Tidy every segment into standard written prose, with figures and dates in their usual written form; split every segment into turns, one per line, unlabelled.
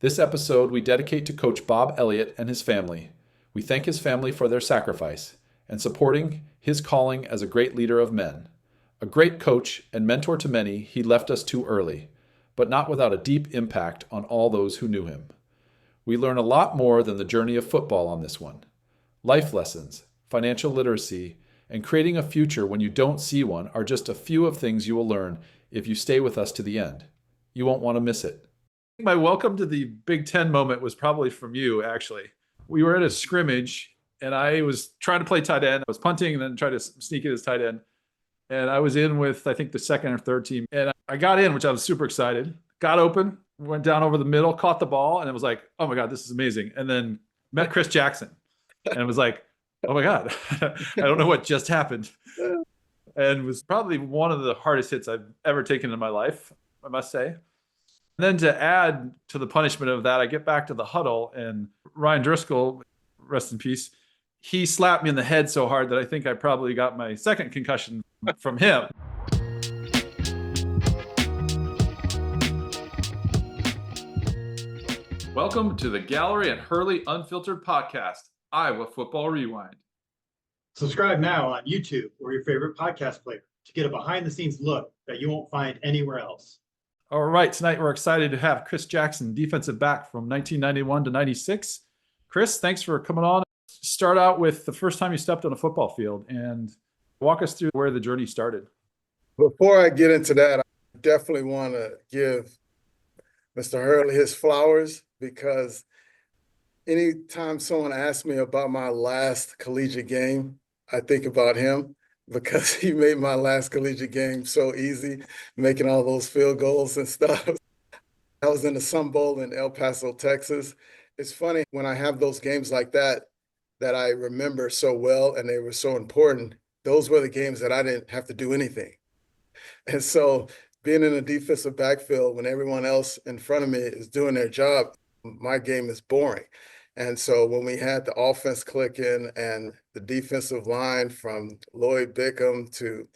This episode we dedicate to Coach Bob Elliott and his family. We thank his family for their sacrifice and supporting his calling as a great leader of men. A great coach and mentor to many, he left us too early, but not without a deep impact on all those who knew him. We learn a lot more than the journey of football on this one. Life lessons, financial literacy, and creating a future when you don't see one are just a few of things you will learn if you stay with us to the end. You won't want to miss it. My welcome to the Big Ten moment was probably from you, actually. We were at a scrimmage, and I was trying to play tight end. I was punting and then tried to sneak it as tight end. And I was in with, I think, the second or third team. And I got in, which I was super excited. Got open, went down over the middle, caught the ball, and it was like, oh my God, this is amazing. And then met Chris Jackson. And it was like, oh my God, I don't know what just happened. And was probably one of the hardest hits I've ever taken in my life, I must say. And then to add to the punishment of that, I get back to the huddle, and Ryan Driscoll, rest in peace, he slapped me in the head so hard that I think I probably got my second concussion from him. Welcome to the Gallery and Hurley Unfiltered podcast, Iowa Football Rewind.
Subscribe now on YouTube or your favorite podcast player to get a behind-the-scenes look that you won't find anywhere else.
All right, tonight we're excited to have Chris Jackson, defensive back from 1991 to 96. Chris, thanks for coming on. Start out with the first time you stepped on a football field and walk us through where the journey started.
Before I get into that, I definitely want to give Mr. Hurley his flowers, because anytime someone asks me about my last collegiate game, I think about him, because he made my last collegiate game so easy, making all those field goals and stuff. I was in the Sun Bowl in El Paso, Texas. It's funny when I have those games like that I remember so well and they were so important. Those were the games that I didn't have to do anything. And so being in a defensive backfield when everyone else in front of me is doing their job, my game is boring. And so when we had the offense clicking and the defensive line from Lloyd Bickham to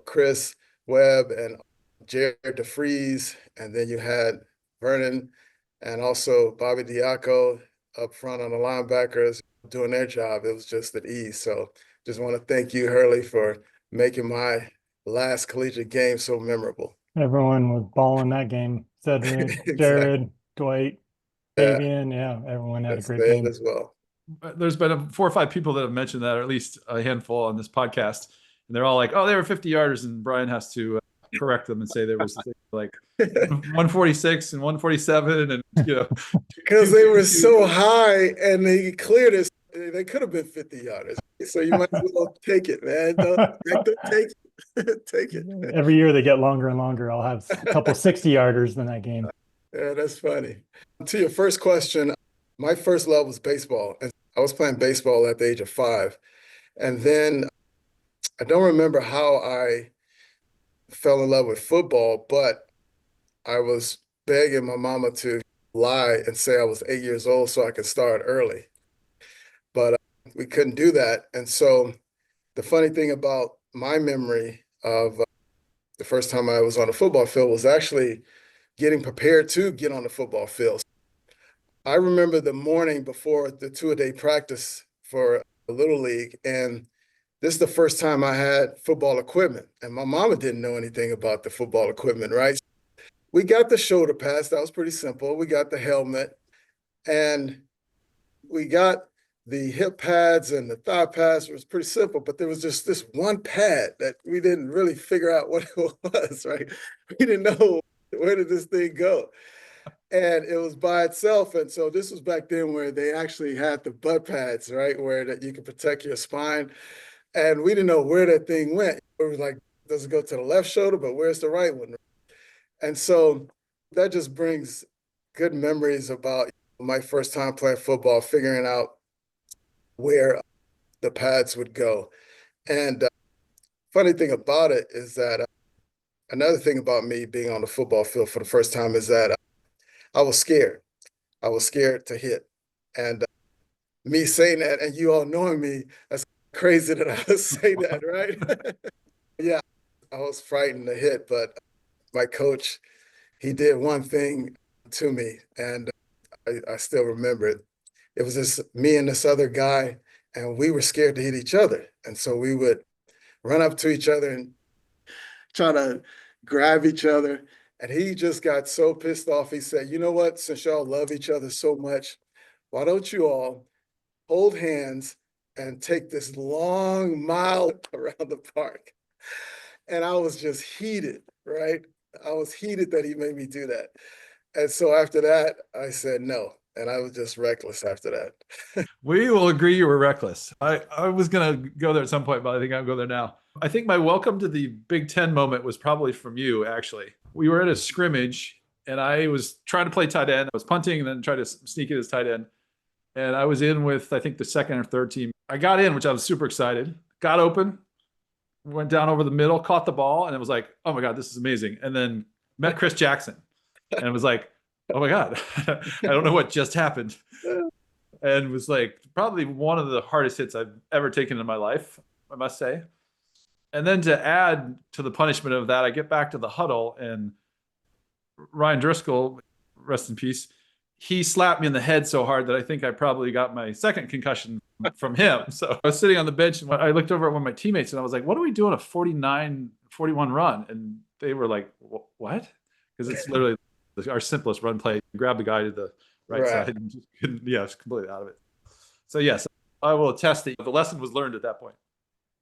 Chris Webb and Jared DeFries, and then you had Vernon and also Bobby Diaco up front on the linebackers doing their job, it was just at ease. So just want to thank you, Hurley, for making my last collegiate game so memorable.
Everyone was balling that game. Cedric,
Exactly.
Jared, Dwight, Fabian, yeah, everyone had a great game
as well.
There's been 4 or 5 people that have mentioned that, or at least a handful on this podcast, and they're all like, "Oh, they were 50-yarders," and Brian has to correct them and say there was like 146 and 147, and
because they were so high and they cleared it. They could have been 50-yarders. So you might as well take it, man. Don't take it. Take it.
Every year they get longer and longer. I'll have a couple 60-yarders in that game.
Yeah, that's funny. To your first question, my first love was baseball. And I was playing baseball at the age of 5. And then I don't remember how I fell in love with football, but I was begging my mama to lie and say I was 8 years old so I could start early. But we couldn't do that. And so the funny thing about my memory of the first time I was on a football field was actually getting prepared to get on the football field. I remember the morning before the 2-a-day practice for a Little League, and this is the first time I had football equipment, and my mama didn't know anything about the football equipment, right? We got the shoulder pads. That was pretty simple. We got the helmet, and we got the hip pads and the thigh pads. It was pretty simple, but there was just this one pad that we didn't really figure out what it was, right? We didn't know where did this thing go. And it was by itself. And so this was back then where they actually had the butt pads, right? Where that you could protect your spine. And we didn't know where that thing went. It was like, does it go to the left shoulder, but where's the right one? And so that just brings good memories about my first time playing football, figuring out where the pads would go. And funny thing about it is that another thing about me being on the football field for the first time is that I was scared. I was scared to hit. And me saying that, and you all knowing me, that's crazy that I would say that, right? Yeah, I was frightened to hit, but my coach, he did one thing to me, and I still remember it. It was just me and this other guy, and we were scared to hit each other. And so we would run up to each other and try to grab each other. And he just got so pissed off. He said, you know what? Since y'all love each other so much, why don't you all hold hands and take this long mile around the park? And I was just heated, right? I was heated that he made me do that. And so after that, I said no. And I was just reckless after that.
We will agree you were reckless. I was going to go there at some point, but I think I'll go there now. I think my welcome to the Big Ten moment was probably from you, actually. We were at a scrimmage, and I was trying to play tight end. I was punting and then tried to sneak in as tight end. And I was in with, I think, the second or third team. I got in, which I was super excited. Got open, went down over the middle, caught the ball, and it was like, oh my God, this is amazing. And then met Chris Jackson. And it was like, oh my God, I don't know what just happened. And was like probably one of the hardest hits I've ever taken in my life, I must say. And then to add to the punishment of that, I get back to the huddle, and Ryan Driscoll, rest in peace, he slapped me in the head so hard that I think I probably got my second concussion from him. So I was sitting on the bench, and I looked over at one of my teammates, and I was like, what are we doing a 49-41 run? And they were like, what? Because it's literally our simplest run play. Grab the guy to the right side and just couldn't, yeah, it's completely out of it. So yes, I will attest that the lesson was learned at that point.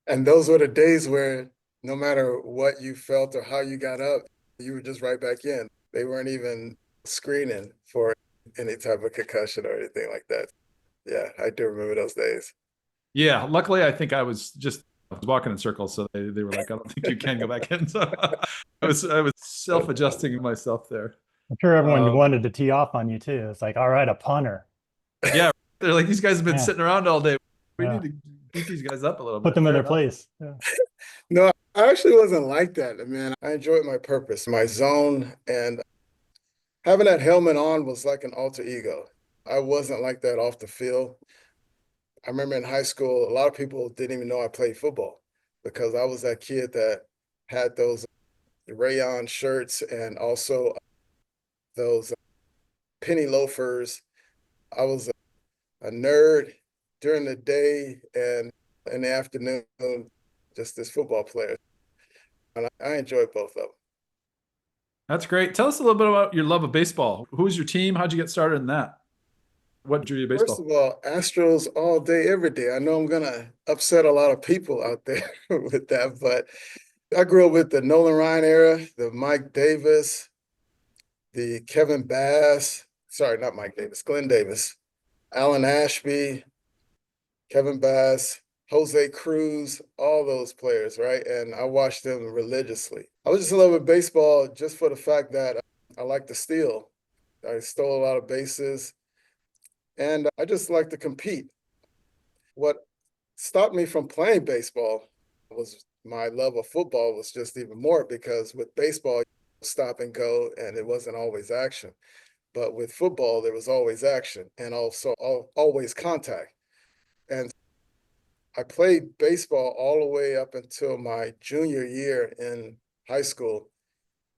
And those were the days where no matter what you felt or how you got up, you were just right back in. They weren't even screening for any type of concussion or anything like that. Yeah, I do remember those days.
Yeah, luckily I think I was walking in circles, so they were like, I don't think you can go back in. So I was self-adjusting myself there.
I'm sure everyone wanted to tee off on you too. It's like, all right, a punter.
Yeah, they're like, these guys have been sitting around all day. We need to beat these guys up a little bit.
Put them in their place. Yeah.
No, I actually wasn't like that, man. I enjoyed my purpose, my zone, and having that helmet on was like an alter ego. I wasn't like that off the field. I remember in high school, a lot of people didn't even know I played football because I was that kid that had those rayon shirts and also those penny loafers. I was a nerd during the day, and in the afternoon, just this football player. And I enjoyed both of them.
That's great. Tell us a little bit about your love of baseball. Who was your team? How'd you get started in that? What drew you to baseball?
First of all, Astros all day, every day. I know I'm going to upset a lot of people out there with that, but I grew up with the Nolan Ryan era, the Mike Davis, the Kevin Bass, sorry, not Mike Davis, Glenn Davis, Alan Ashby, Kevin Bass, Jose Cruz, all those players, right? And I watched them religiously. I was just in love with baseball just for the fact that I like to steal. I stole a lot of bases, and I just like to compete. What stopped me from playing baseball was my love of football was just even more, because with baseball, stop and go, and it wasn't always action. But with football, there was always action and also always contact. And I played baseball all the way up until my junior year in high school.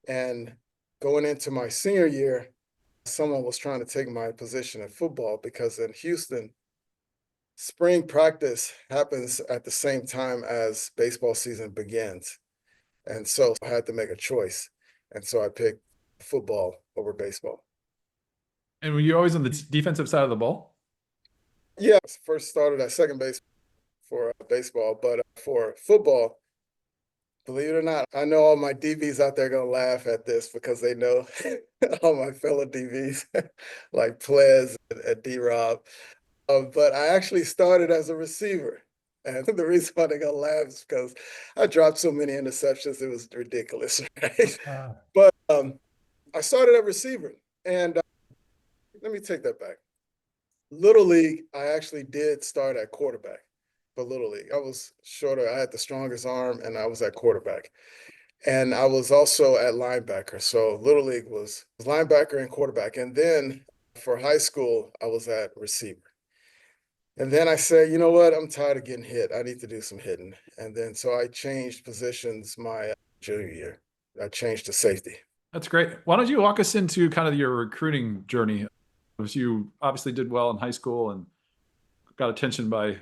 And going into my senior year, someone was trying to take my position in football because in Houston, spring practice happens at the same time as baseball season begins. And so I had to make a choice. And so I picked football over baseball.
And were you always on the defensive side of the ball?
Yeah, I first started at second base for baseball, but for football, believe it or not, I know all my DBs out there going to laugh at this because they know all my fellow DBs like Ples and D-Rob. But I actually started as a receiver. And the reason why they're going to laugh is because I dropped so many interceptions, it was ridiculous, right? But I started at receiver. And let me take that back. Little League, I actually did start at quarterback for Little League. I was shorter. I had the strongest arm, and I was at quarterback. And I was also at linebacker. So Little League was linebacker and quarterback. And then for high school, I was at receiver. And then I said, you know what? I'm tired of getting hit. I need to do some hitting. And then so I changed positions my junior year. I changed to safety.
That's great. Why don't you walk us into kind of your recruiting journey? As you obviously did well in high school and got attention by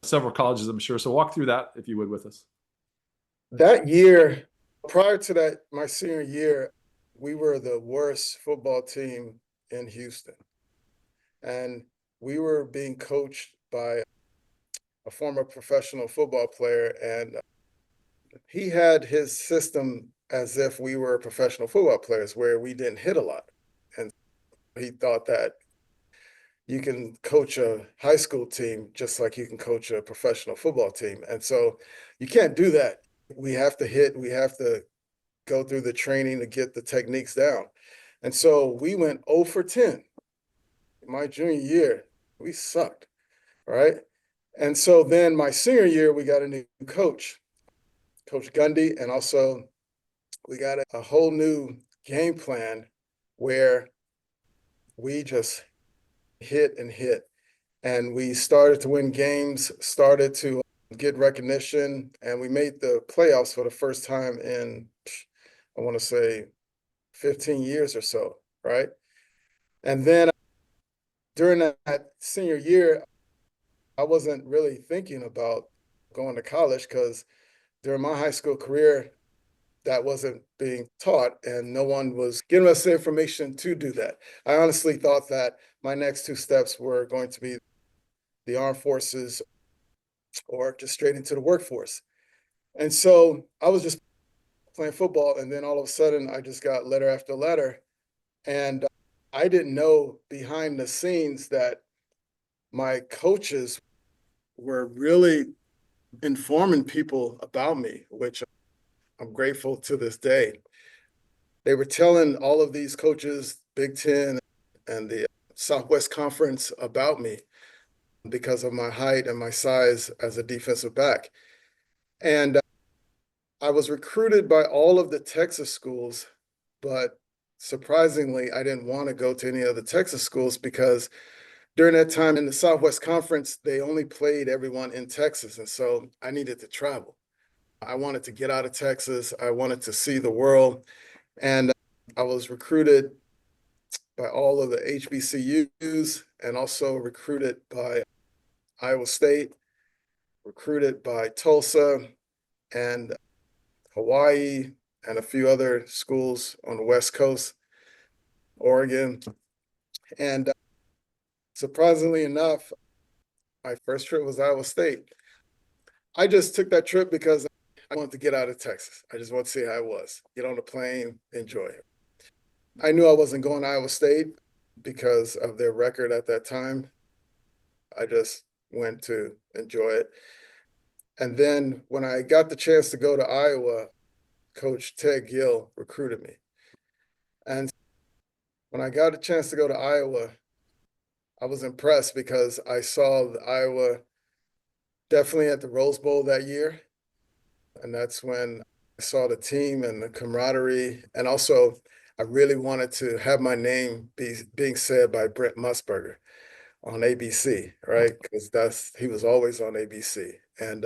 several colleges, I'm sure. So walk through that if you would with us.
That year, prior to that, my senior year, we were the worst football team in Houston. And we were being coached by a former professional football player, and he had his system as if we were professional football players where we didn't hit a lot. And he thought that you can coach a high school team just like you can coach a professional football team. And so you can't do that. We have to hit, we have to go through the training to get the techniques down. And so we went 0 for 10. My junior year, we sucked, right? And so then my senior year, we got a new coach, Coach Gundy, and also we got a whole new game plan where we just hit and hit. And we started to win games, started to get recognition, and we made the playoffs for the first time in, I want to say, 15 years or so, right? And then during that senior year, I wasn't really thinking about going to college because during my high school career, that wasn't being taught and no one was giving us the information to do that. I honestly thought that my next two steps were going to be the armed forces or just straight into the workforce. And so I was just playing football, and then all of a sudden I just got letter after letter. And I didn't know behind the scenes that my coaches were really informing people about me, which I'm grateful to this day. They were telling all of these coaches, Big Ten and the Southwest Conference, about me because of my height and my size as a defensive back. And I was recruited by all of the Texas schools, but surprisingly, I didn't want to go to any of the Texas schools because during that time in the Southwest Conference, they only played everyone in Texas. And so I needed to travel. I wanted to get out of Texas. I wanted to see the world. And I was recruited by all of the HBCUs and also recruited by Iowa State, recruited by Tulsa and Hawaii and a few other schools on the West Coast, Oregon. And surprisingly enough, my first trip was Iowa State. I just took that trip because I wanted to get out of Texas. I just wanted to see how it was, get on the plane, enjoy it. I knew I wasn't going to Iowa State because of their record at that time. I just went to enjoy it. And then when I got the chance to go to Iowa, Coach Ted Gill recruited me. And when I got a chance to go to Iowa, I was impressed because I saw Iowa definitely at the Rose Bowl that year. And that's when I saw the team and the camaraderie. And also, I really wanted to have my name being said by Brent Musburger on ABC, right? Because he was always on ABC. And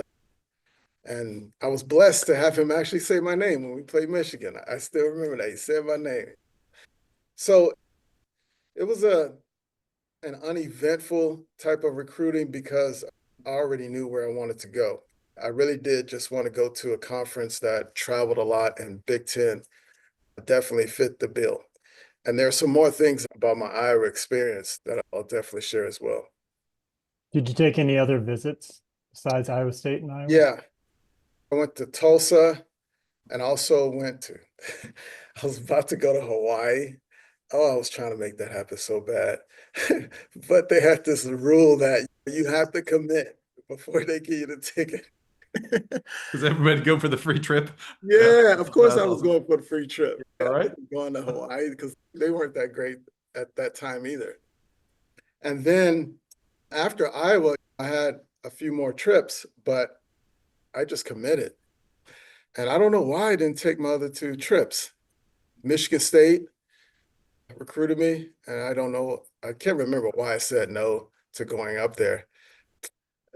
I was blessed to have him actually say my name when we played Michigan. I still remember that. He said my name. So it was an uneventful type of recruiting because I already knew where I wanted to go. I really did just want to go to a conference that traveled a lot, and Big Ten definitely fit the bill. And there are some more things about my Iowa experience that I'll definitely share as well.
Did you take any other visits besides Iowa State and Iowa?
Yeah, I went to Tulsa and also went to, I was about to go to Hawaii. Oh, I was trying to make that happen so bad. But they had this rule that you have to commit before they give you the ticket.
Does everybody go for the free trip?
Yeah, of course I was
awesome.
going for the free trip.
All right.
Going to Hawaii because they weren't that great at that time either. And then after Iowa, I had a few more trips, but I just committed. And I don't know why I didn't take my other two trips. Michigan State recruited me, and I don't know, I can't remember why I said no to going up there.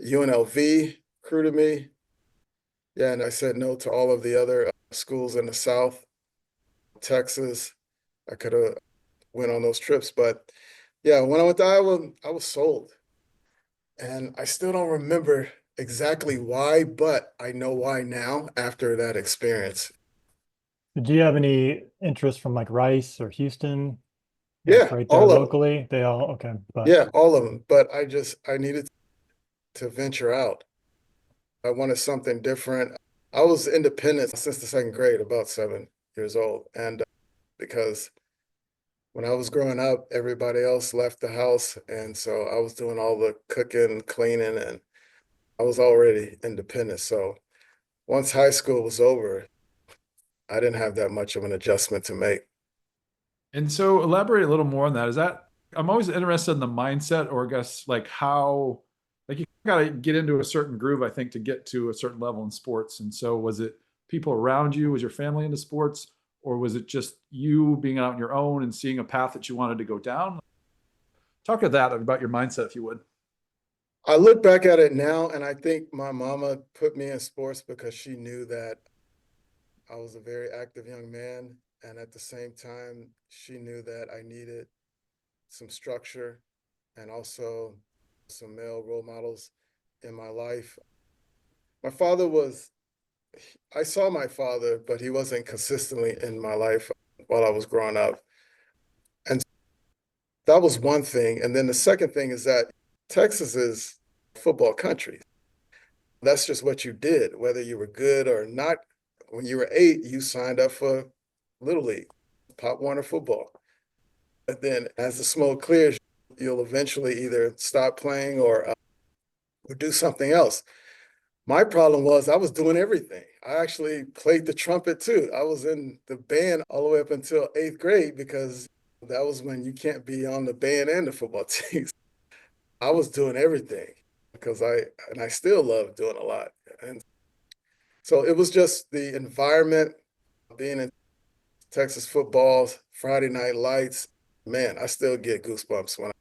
UNLV recruited me. Yeah, and I said no to all of the other schools in the South. Texas. I could have went on those trips, but yeah, when I went to Iowa, I was sold. And I still don't remember exactly why, but I know why now after that experience.
Do you have any interest from like Rice or Houston, like
Yeah,
right there
all of them.
locally? They all okay, but
Yeah, all of them. But I needed to venture out. I wanted something different. I was independent since the second grade, about 7 years old. And because when I was growing up, everybody else left the house. And so I was doing all the cooking, cleaning, and I was already independent. So once high school was over, I didn't have that much of an adjustment to make.
And so elaborate a little more on that. Is that I'm always interested in the mindset or I guess like how like you gotta get into a certain groove, I think, to get to a certain level in sports. And so was it people around you? Was your family into sports? Or was it just you being out on your own and seeing a path that you wanted to go down? Talk about your mindset, if you would.
I look back at it now, and I think my mama put me in sports because she knew that I was a very active young man. And at the same time, she knew that I needed some structure and also some male role models in my life. My father was, I saw my father, but he wasn't consistently in my life while I was growing up. And that was one thing. And then the second thing is that Texas is a football country. That's just what you did, whether you were good or not. When you were 8, you signed up for Little League, Pop Warner football. And then as the smoke clears, you'll eventually either stop playing or do something else. My problem was I was doing everything. I actually played the trumpet too. I was in the band all the way up until 8th grade because that was when you can't be on the band and the football teams. I was doing everything because I still love doing a lot. And so it was just the environment, being in Texas football, Friday night lights. Man, I still get goosebumps when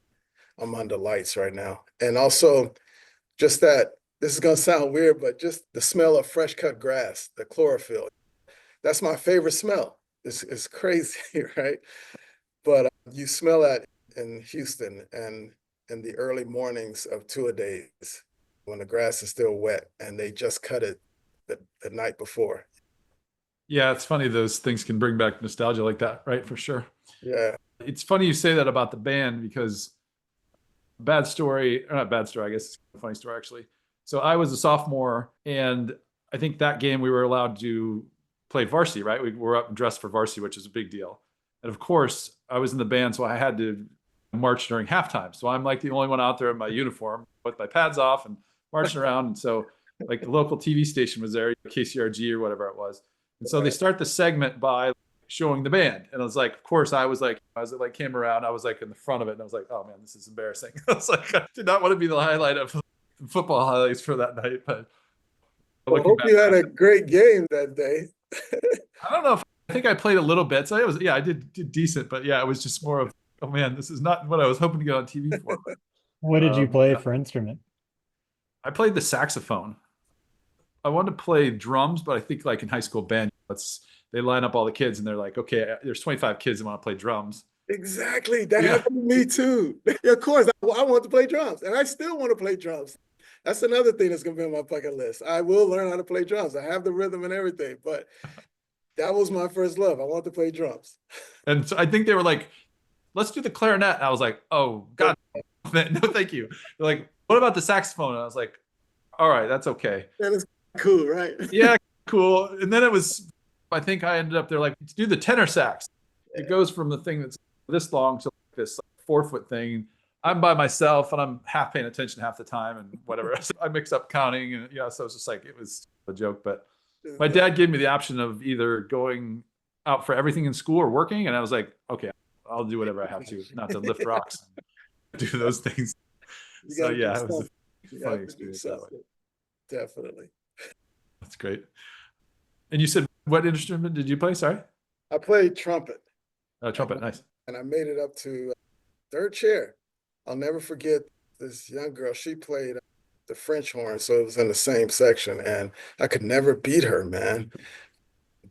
I'm under lights right now. And also just that, this is going to sound weird, but just the smell of fresh cut grass, the chlorophyll. That's my favorite smell. It's crazy, right? But you smell that in Houston and in the early mornings of two-a-days when the grass is still wet and they just cut it the night before.
Yeah, it's funny those things can bring back nostalgia like that, right? For sure.
Yeah.
It's funny you say that about the band because bad story, or not bad story, I guess it's a funny story actually. So I was a sophomore, and I think that game we were allowed to play varsity, right? We were up and dressed for varsity, which is a big deal. And of course, I was in the band, so I had to march during halftime. So I'm like the only one out there in my uniform with my pads off and marching around. And so, like, the local TV station was there, KCRG or whatever it was. And so they start the segment by showing the band. And I was like, of course, I was like came around, I was like in the front of it, and I was like, oh man, this is embarrassing. I was like, I did not want to be the highlight of the football highlights for that night. But
Well,
looking
hope
back,
you had a great game that day.
I don't know if I think I played a little bit. So it was, yeah, I did decent, but yeah, it was just more of, oh man, this is not what I was hoping to get on TV for.
what did you play
Yeah.
for instrument?
I played the saxophone. I wanted to play drums, but I think like in high school band, they line up all the kids and they're like, okay, there's 25 kids that want to play drums.
Exactly. That
Yeah.
happened to me too. Yeah, of course, I want to play drums, and I still want to play drums. That's another thing that's going to be on my bucket list. I will learn how to play drums. I have the rhythm and everything, but that was my first love. I want to play drums.
And so I think they were like, let's do the clarinet. And I was like, oh God, no, thank you. They're like, what about the saxophone? And I was like, all right, that's okay.
That is cool, right?
Yeah, cool. And then I think I ended up there like, let's do the tenor sax.
Yeah.
It goes from the thing that's this long to like this 4-foot thing. I'm by myself and I'm half paying attention half the time and whatever. So I mix up counting and yeah, so it's just like, it was a joke. But my dad gave me the option of either going out for everything in school or working. And I was like, okay, I'll do whatever I have to, not to lift rocks and do those things. So yeah, it was a funny experience that way.
Definitely.
That's great. And you said, what instrument did you play? Sorry.
I played trumpet.
Oh, trumpet. Nice.
And I made it up to third chair. I'll never forget this young girl. She played the French horn, so it was in the same section, and I could never beat her, man.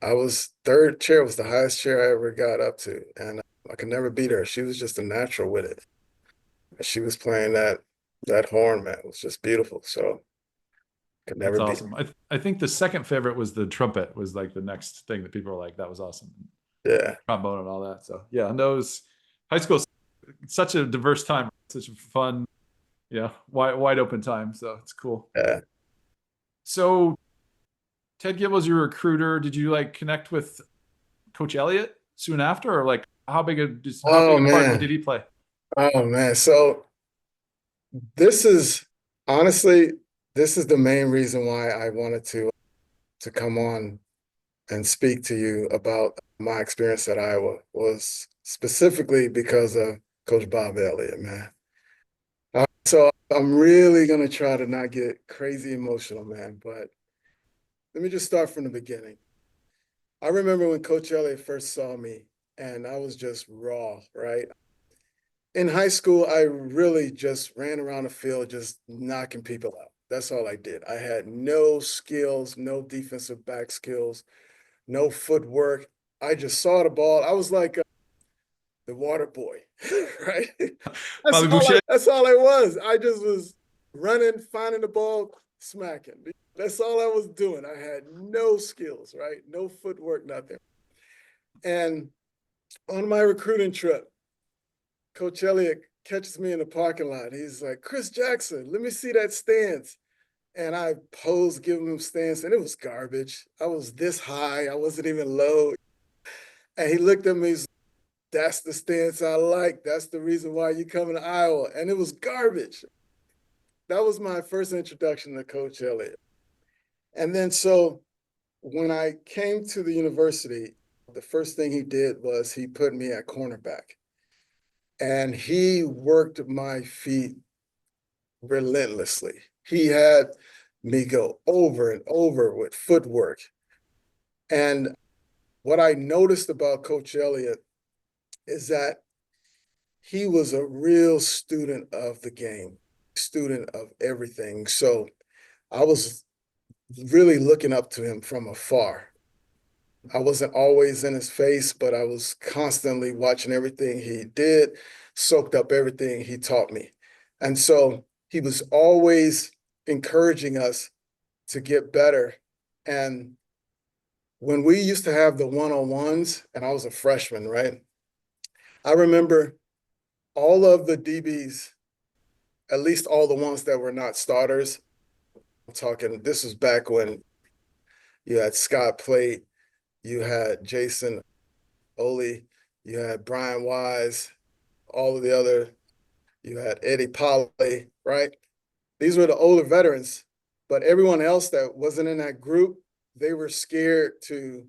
I was third chair was the highest chair I ever got up to, and I could never beat her. She was just a natural with it. She was playing that horn, man. It was just beautiful. So could
That's
never beat
awesome. I think the second favorite was the trumpet was like the next thing that people were like, that was awesome.
her. Yeah.
Trombone and all that. So yeah, and those high school, such a diverse time, such a fun, yeah, wide open time. So it's cool.
Yeah.
So Ted Gill was your recruiter. Did you like connect with Coach Elliott soon after, or like how big
Oh
a part
man.
did he play?
Oh man. So this is honestly, this is the main reason why I wanted to come on and speak to you about my experience at Iowa was specifically because of Coach Bob Elliott, man. So I'm really gonna try to not get crazy emotional, man, but let me just start from the beginning. I remember when Coach Elliott first saw me and I was just raw, right? In high school, I really just ran around the field just knocking people out. That's all I did. I had no skills, no defensive back skills, no footwork. I just saw the ball. I was like the water boy, right?
Bobby Boucher.
That's all I was. I just was running, finding the ball, smacking. That's all I was doing. I had no skills, right? No footwork, nothing. And on my recruiting trip, Coach Elliott catches me in the parking lot. He's like, Chris Jackson, let me see that stance. And I posed, giving him stance, and it was garbage. I was this high. I wasn't even low. And he looked at me, he's like, that's the stance I like. That's the reason why you coming to Iowa. And it was garbage. That was my first introduction to Coach Elliott. And then so when I came to the university, the first thing he did was he put me at cornerback. And he worked my feet relentlessly. He had me go over and over with footwork. And what I noticed about Coach Elliott is that he was a real student of the game, student of everything. So I was really looking up to him from afar. I wasn't always in his face, but I was constantly watching everything he did, soaked up everything he taught me. And so he was always encouraging us to get better. And when we used to have the one-on-ones, and I was a freshman, right? I remember all of the DBs, at least all the ones that were not starters. I'm talking, this was back when you had Scott Plate, you had Jason Ole, you had Brian Wise, all of the other, you had Eddie Polley, right? These were the older veterans, but everyone else that wasn't in that group, they were scared to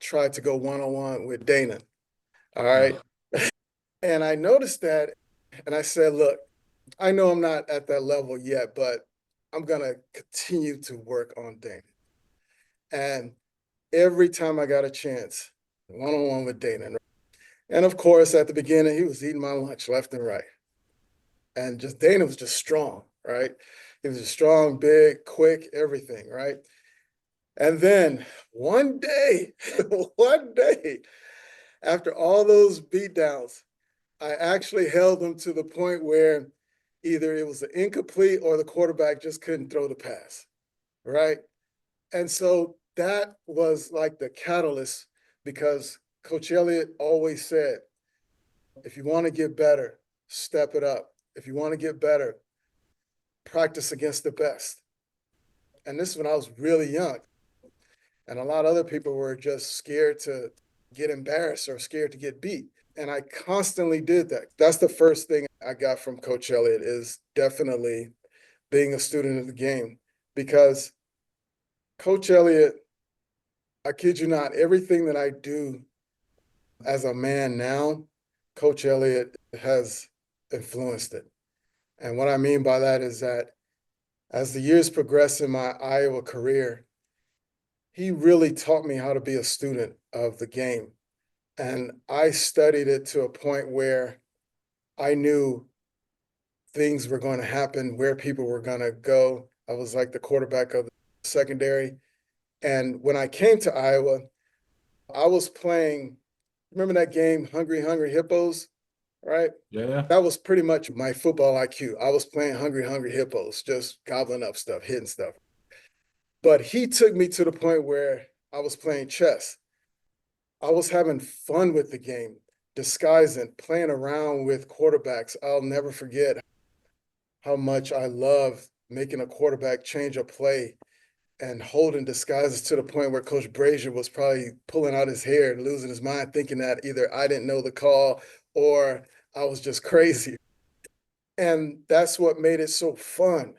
try to go one-on-one with Dana. All right. And I noticed that, and I said, look, I know I'm not at that level yet, but I'm going to continue to work on Dana. And every time I got a chance, one-on-one with Dana. And of course, at the beginning, he was eating my lunch left and right. And just Dana was just strong, right? He was just strong, big, quick, everything, right? And then one day, one day, after all those beatdowns, I actually held him to the point where either it was an incomplete or the quarterback just couldn't throw the pass, right? And so that was like the catalyst because Coach Elliott always said, if you want to get better, step it up. If you want to get better, practice against the best. And this is when I was really young. And a lot of other people were just scared to get embarrassed or scared to get beat. And I constantly did that. That's the first thing I got from Coach Elliott is definitely being a student of the game. Because Coach Elliott, I kid you not, everything that I do as a man now, Coach Elliott has influenced it. And what I mean by that is that as the years progressed in my Iowa career, he really taught me how to be a student of the game. And I studied it to a point where I knew things were going to happen, where people were going to go. I was like the quarterback of the secondary. And when I came to Iowa, I was playing, remember that game, Hungry Hungry Hippos, right?
Yeah.
That was pretty much my football IQ. I was playing Hungry Hungry Hippos, just gobbling up stuff, hitting stuff. But he took me to the point where I was playing chess. I was having fun with the game, disguising, playing around with quarterbacks. I'll never forget how much I love making a quarterback change a play and holding disguises to the point where Coach Brazier was probably pulling out his hair and losing his mind, thinking that either I didn't know the call or I was just crazy. And that's what made it so fun.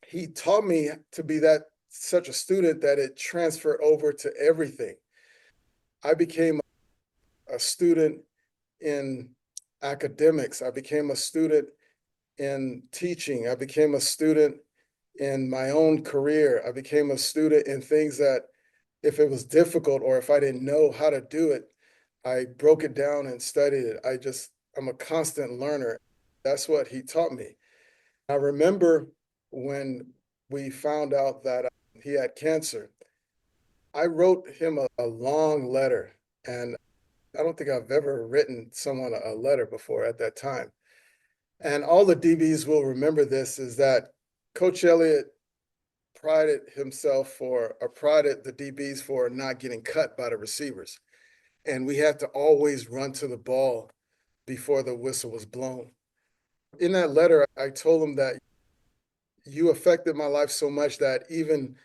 He taught me to be that such a student that it transferred over to everything. I became a student in academics. I became a student in teaching. I became a student in my own career. I became a student in things that if it was difficult or if I didn't know how to do it, I broke it down and studied it. I'm a constant learner. That's what he taught me. I remember when we found out that he had cancer, I wrote him a long letter, and I don't think I've ever written someone a letter before at that time. And all the DBs will remember this is that Coach Elliott prided the DBs for not getting cut by the receivers. And we had to always run to the ball before the whistle was blown. In that letter, I told him that you affected my life so much that even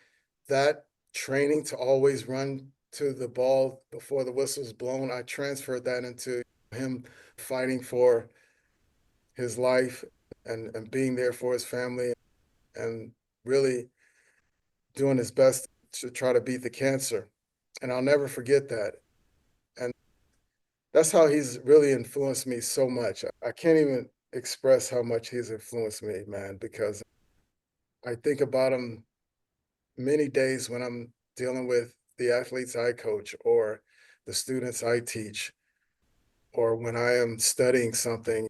that training to always run to the ball before the whistle's blown, I transferred that into him fighting for his life and being there for his family and really doing his best to try to beat the cancer. And I'll never forget that. And that's how he's really influenced me so much. I can't even express how much he's influenced me, man, because I think about him many days when I'm dealing with the athletes I coach or the students I teach, or when I am studying something,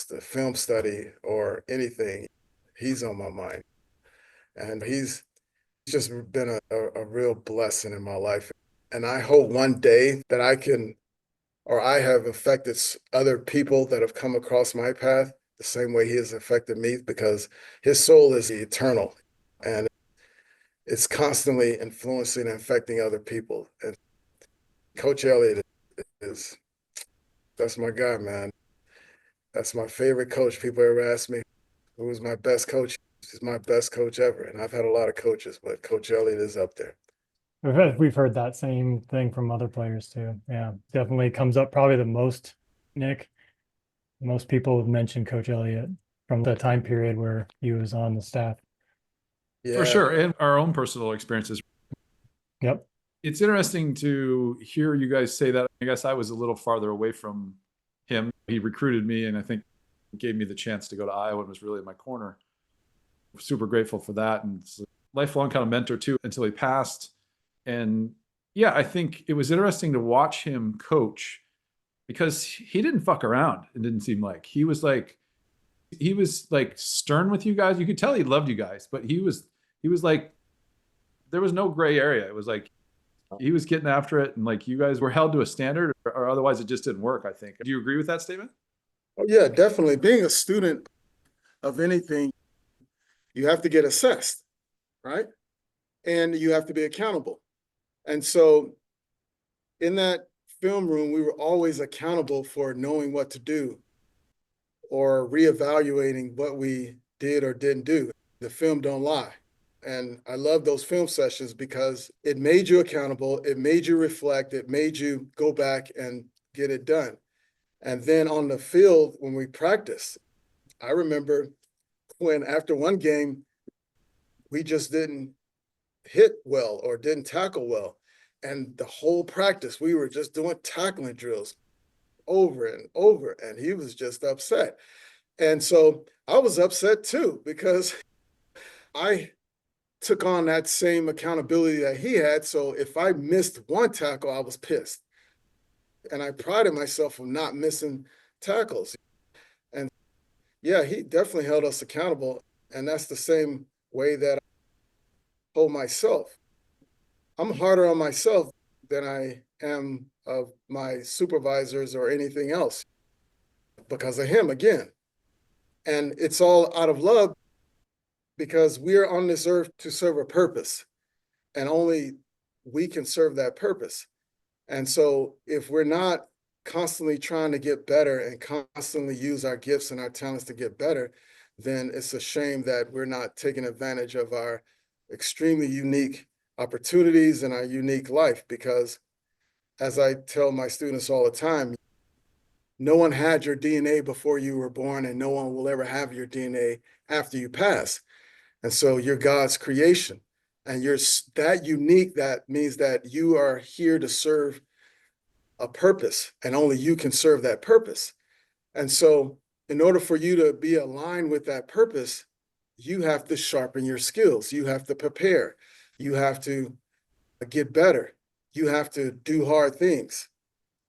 the film study or anything, he's on my mind. And he's just been a real blessing in my life. And I hope one day that I have affected other people that have come across my path the same way he has affected me, because his soul is eternal and it's constantly influencing and affecting other people. And Coach Elliott that's my guy, man. That's my favorite coach. People ever ask me who was my best coach? He's my best coach ever. And I've had a lot of coaches, but Coach Elliott is up there.
We've heard that same thing from other players too. Yeah, definitely comes up probably the most, Nick. Most people have mentioned Coach Elliott from the time period where he was on the staff.
Yeah.
For sure. And our own personal experiences.
Yep.
It's interesting to hear you guys say that. I guess I was a little farther away from him. He recruited me and I think gave me the chance to go to Iowa and was really in my corner. Super grateful for that. And it's a lifelong kind of mentor too until he passed. And yeah, I think it was interesting to watch him coach because he didn't fuck around. It didn't seem like he was like stern with you guys. You could tell he loved you guys, but he was like, there was no gray area. It was like, he was getting after it. And like, you guys were held to a standard or otherwise it just didn't work, I think. Do you agree with that statement?
Oh, yeah, definitely. Being a student of anything, you have to get assessed, right? And you have to be accountable. And so in that film room, we were always accountable for knowing what to do or reevaluating what we did or didn't do. The film don't lie. And I love those film sessions because it made you accountable, it made you reflect, it made you go back and get it done. And then on the field, when we practiced, I remember when after one game, we just didn't hit well or didn't tackle well. And the whole practice, we were just doing tackling drills over and over, and he was just upset. And so I was upset too, because I took on that same accountability that he had. So if I missed one tackle, I was pissed. And I prided myself on not missing tackles. And yeah, he definitely held us accountable. And that's the same way that I hold myself. I'm harder on myself than I am of my supervisors or anything else because of him again. And it's all out of love because we're on this earth to serve a purpose, and only we can serve that purpose. And so if we're not constantly trying to get better and constantly use our gifts and our talents to get better, then it's a shame that we're not taking advantage of our extremely unique opportunities and our unique life. Because as I tell my students all the time, no one had your DNA before you were born, and no one will ever have your DNA after you pass. And so you're God's creation, and you're that unique. That means that you are here to serve a purpose, and only you can serve that purpose. And so in order for you to be aligned with that purpose, you have to sharpen your skills. You have to prepare. You have to get better. You have to do hard things.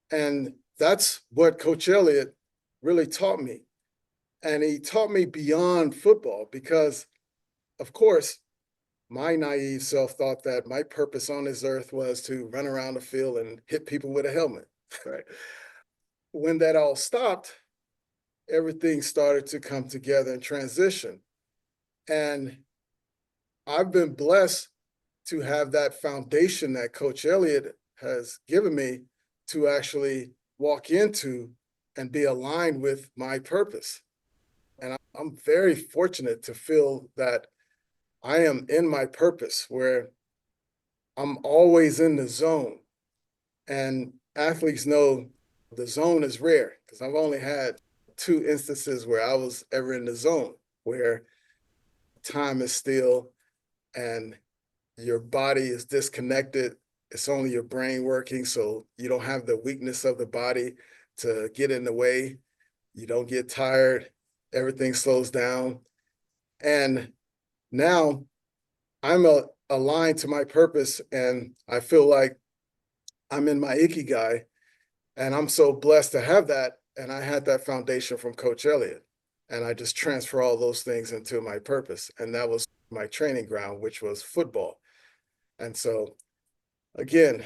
And that's what Coach Elliott really taught me. And he taught me beyond football because, of course, my naive self thought that my purpose on this earth was to run around the field and hit people with a helmet. Right? When that all stopped, everything started to come together and transition. And I've been blessed to have that foundation that Coach Elliott has given me to actually walk into and be aligned with my purpose. And I'm very fortunate to feel that I am in my purpose, where I'm always in the zone. And athletes know the zone is rare because I've only had 2 instances where I was ever in the zone, where time is still and your body is disconnected. It's only your brain working, so you don't have the weakness of the body to get in the way. You don't get tired. Everything slows down. And now I'm aligned to my purpose, and I feel like I'm in my ikigai, and I'm so blessed to have that. And I had that foundation from Coach Elliott, and I just transfer all those things into my purpose. And that was my training ground, which was football. And so, again,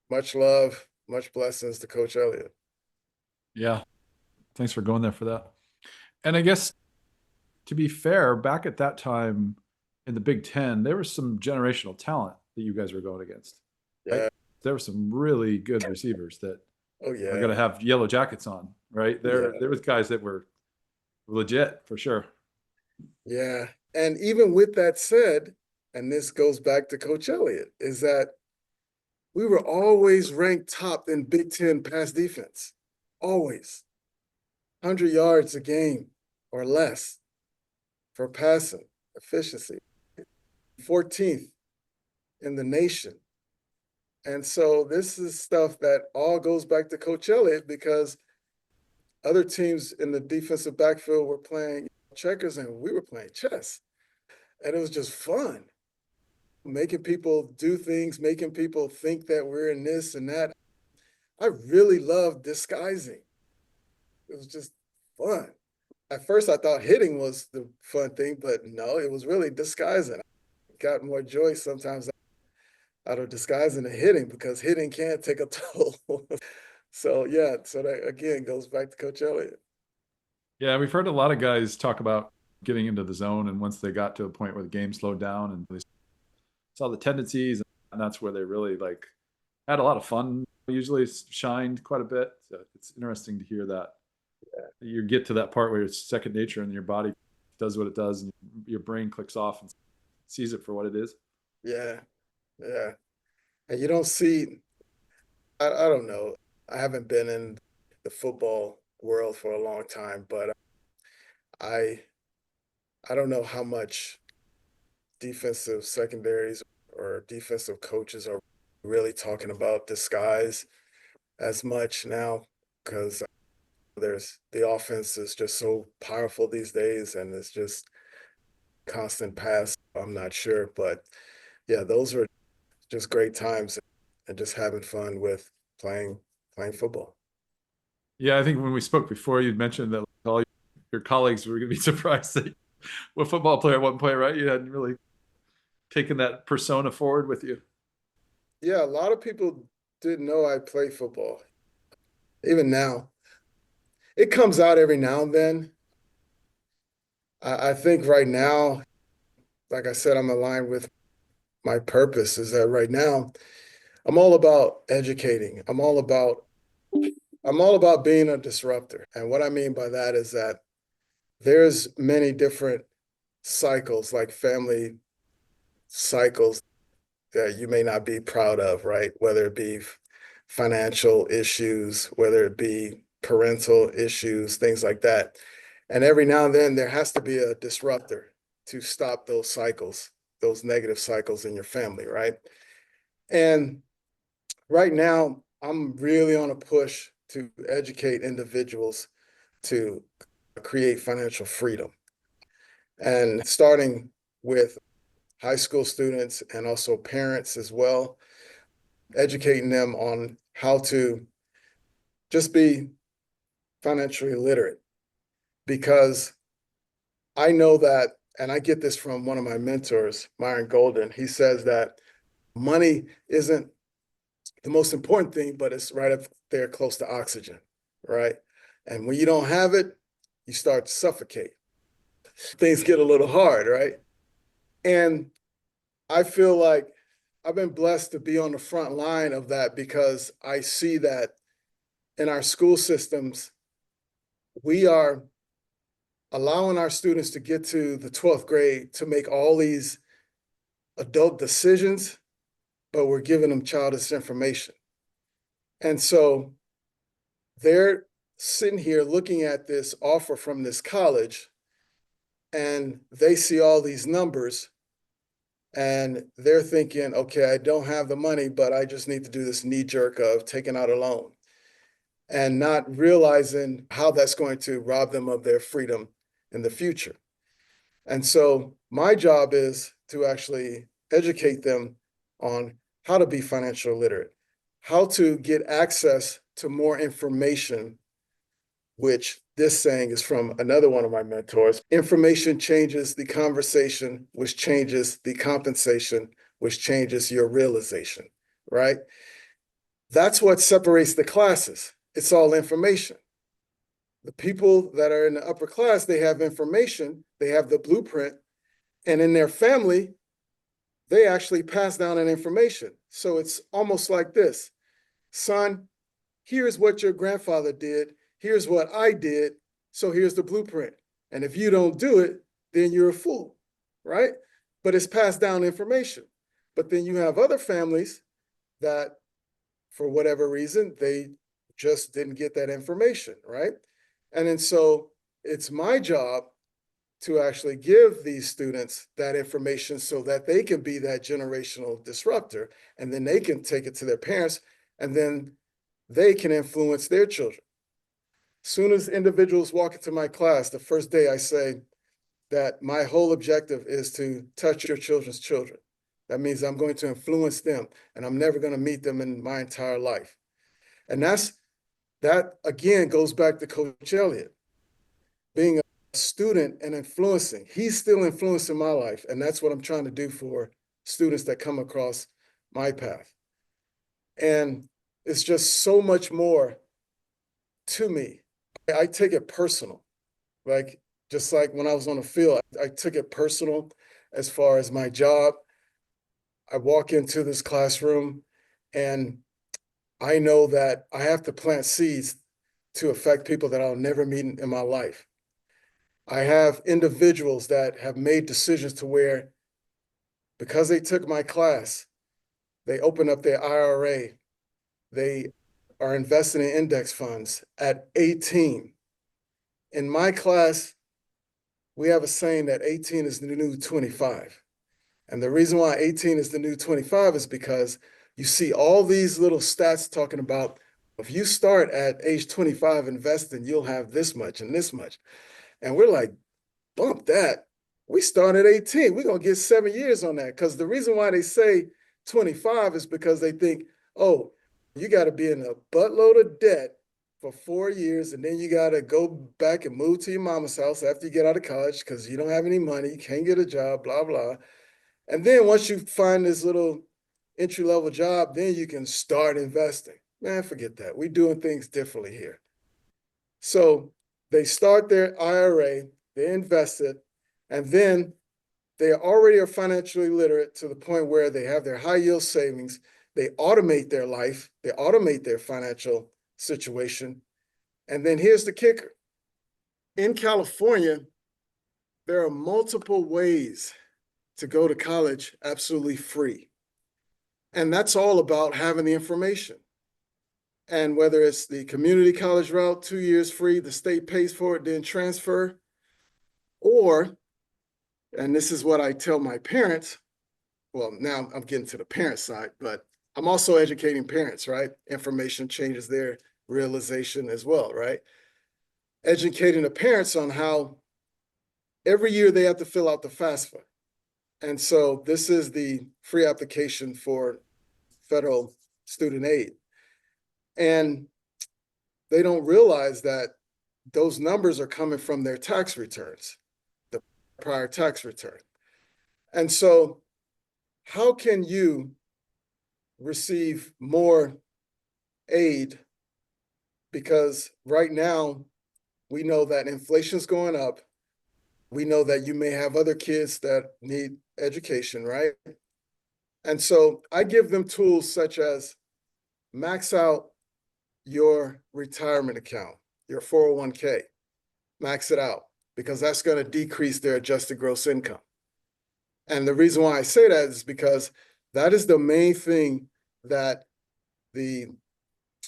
much love, much blessings to Coach Elliott.
Yeah. Thanks for going there for that. And I guess, to be fair, back at that time in the Big Ten, there was some generational talent that you guys were going against. Right?
Yeah.
There were some really good receivers that
Oh, yeah.
are going to have yellow jackets on, right? There was guys that were legit for sure.
Yeah. And even with that said, and this goes back to Coach Elliott, is that we were always ranked top in Big Ten pass defense. Always. 100 yards a game or less for passing efficiency. 14th in the nation. And so this is stuff that all goes back to Coach Elliott, because other teams in the defensive backfield were playing checkers and we were playing chess. And it was just fun. Making people do things, making people think that we're in this and that. I really loved disguising. It was just fun. At first, I thought hitting was the fun thing, but no, it was really disguising. I got more joy sometimes out of disguising than hitting, because hitting can take a toll. So, yeah, so that again goes back to Coach Elliott.
Yeah, we've heard a lot of guys talk about getting into the zone, and once they got to a point where the game slowed down and they saw the tendencies, and that's where they really like had a lot of fun. Usually shined quite a bit. So it's interesting to hear that. Yeah. You get to that part where it's second nature and your body does what it does and your brain clicks off and sees it for what it is.
Yeah. Yeah. And you don't see, I don't know. I haven't been in the football world for a long time, but I don't know how much defensive secondaries or defensive coaches are really talking about disguise as much now, because there's the offense is just so powerful these days, and it's just constant pass. I'm not sure, but yeah, those are just great times and just having fun with playing football.
Yeah, I think when we spoke before, you'd mentioned that all your colleagues were going to be surprised that what football player at one point, right? You hadn't really taken that persona forward with you.
Yeah, a lot of people didn't know I play football. Even now, it comes out every now and then. I think right now, like I said, I'm aligned with my purpose is that right now I'm all about educating. I'm all about being a disruptor. And what I mean by that is that there's many different cycles, like family cycles that you may not be proud of, right? Whether it be financial issues, whether it be parental issues, things like that. And every now and then there has to be a disruptor to stop those cycles, those negative cycles in your family, right? And right now, I'm really on a push to educate individuals to create financial freedom. And starting with high school students and also parents as well, educating them on how to just be financially literate. Because I know that, and I get this from one of my mentors, Myron Golden. He says that money isn't the most important thing, but it's right up there close to oxygen, right? And when you don't have it, you start to suffocate. Things get a little hard, right? And I feel like I've been blessed to be on the front line of that because I see that in our school systems, we are allowing our students to get to the 12th grade to make all these adult decisions, but we're giving them childish information. And so they're sitting here looking at this offer from this college and they see all these numbers and they're thinking, okay, I don't have the money, but I just need to do this knee jerk of taking out a loan and not realizing how that's going to rob them of their freedom in the future. And so my job is to actually educate them on how to be financial literate, how to get access to more information, which this saying is from another one of my mentors. Information changes the conversation, which changes the compensation, which changes your realization, right? That's what separates the classes. It's all information. The people that are in the upper class, they have information, they have the blueprint, and in their family, they actually pass down that information. So it's almost like this: son, here's what your grandfather did, here's what I did, so here's the blueprint. And if you don't do it, then you're a fool, right? But it's passed down information. But then you have other families that, for whatever reason, they just didn't get that information, right? And then so it's my job to actually give these students that information so that they can be that generational disruptor, and then they can take it to their parents, and then they can influence their children. Soon as individuals walk into my class, the first day I say that my whole objective is to touch your children's children. That means I'm going to influence them, and I'm never going to meet them in my entire life. And that again goes back to Coach Elliott, being a student and influencing. He's still influencing my life, and that's what I'm trying to do for students that come across my path. And it's just so much more to me. I take it personal. Like, just like when I was on the field, I took it personal as far as my job. I walk into this classroom and I know that I have to plant seeds to affect people that I'll never meet in my life. I have individuals that have made decisions to where, because they took my class, they open up their IRA, they are investing in index funds at 18. In my class, we have a saying that 18 is the new 25. And the reason why 18 is the new 25 is because you see all these little stats talking about, if you start at age 25 investing, you'll have this much and this much. And we're like, bump that. We start at 18. We're going to get 7 years on that. Because the reason why they say 25 is because they think, oh, you got to be in a buttload of debt for 4 years, and then you got to go back and move to your mama's house after you get out of college because you don't have any money, you can't get a job, blah, blah. And then once you find this little entry-level job, then you can start investing. Man, forget that. We're doing things differently here. So they start their IRA, they invest it, and then they already are financially literate to the point where they have their high yield savings. They automate their life, they automate their financial situation. And then here's the kicker. In California, there are multiple ways to go to college absolutely free. And that's all about having the information. And whether it's the community college route, 2 years free, the state pays for it, then transfer, or, and this is what I tell my parents, well, now I'm getting to the parent side, but I'm also educating parents, right? Information changes their realization as well, right? Educating the parents on how every year they have to fill out the FAFSA. And so this is the free application for federal student aid. And they don't realize that those numbers are coming from their tax returns, the prior tax return. And so how can you receive more aid? Because right now, we know that inflation's going up. We know that you may have other kids that need education, right? And so I give them tools such as max out your retirement account, your 401k, max it out, because that's going to decrease their adjusted gross income. And the reason why I say that is because that is the main thing that the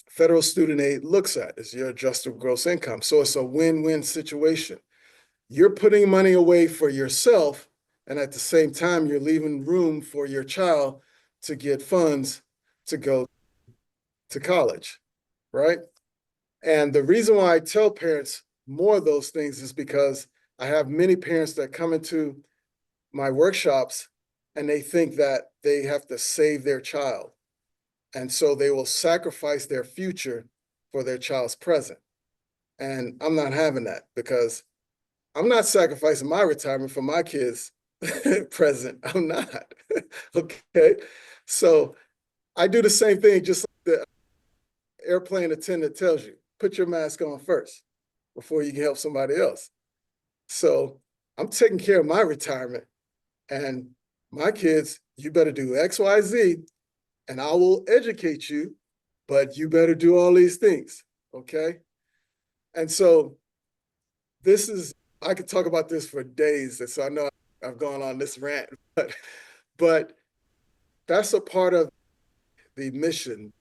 federal student aid looks at, is your adjusted gross income. So it's a win-win situation. You're putting money away for yourself, and at the same time, you're leaving room for your child to get funds to go to college, right? And the reason why I tell parents more of those things is because I have many parents that come into my workshops and they think that they have to save their child. And so they will sacrifice their future for their child's present. And I'm not having that, because I'm not sacrificing my retirement for my kids' present. I'm not. Okay. So I do the same thing, just like the airplane attendant tells you, put your mask on first before you can help somebody else. So I'm taking care of my retirement, and my kids, you better do X, Y, Z, and I will educate you, but you better do all these things. Okay. And so this is, I could talk about this for days. And so I know I've gone on this rant, but that's a part of the mission,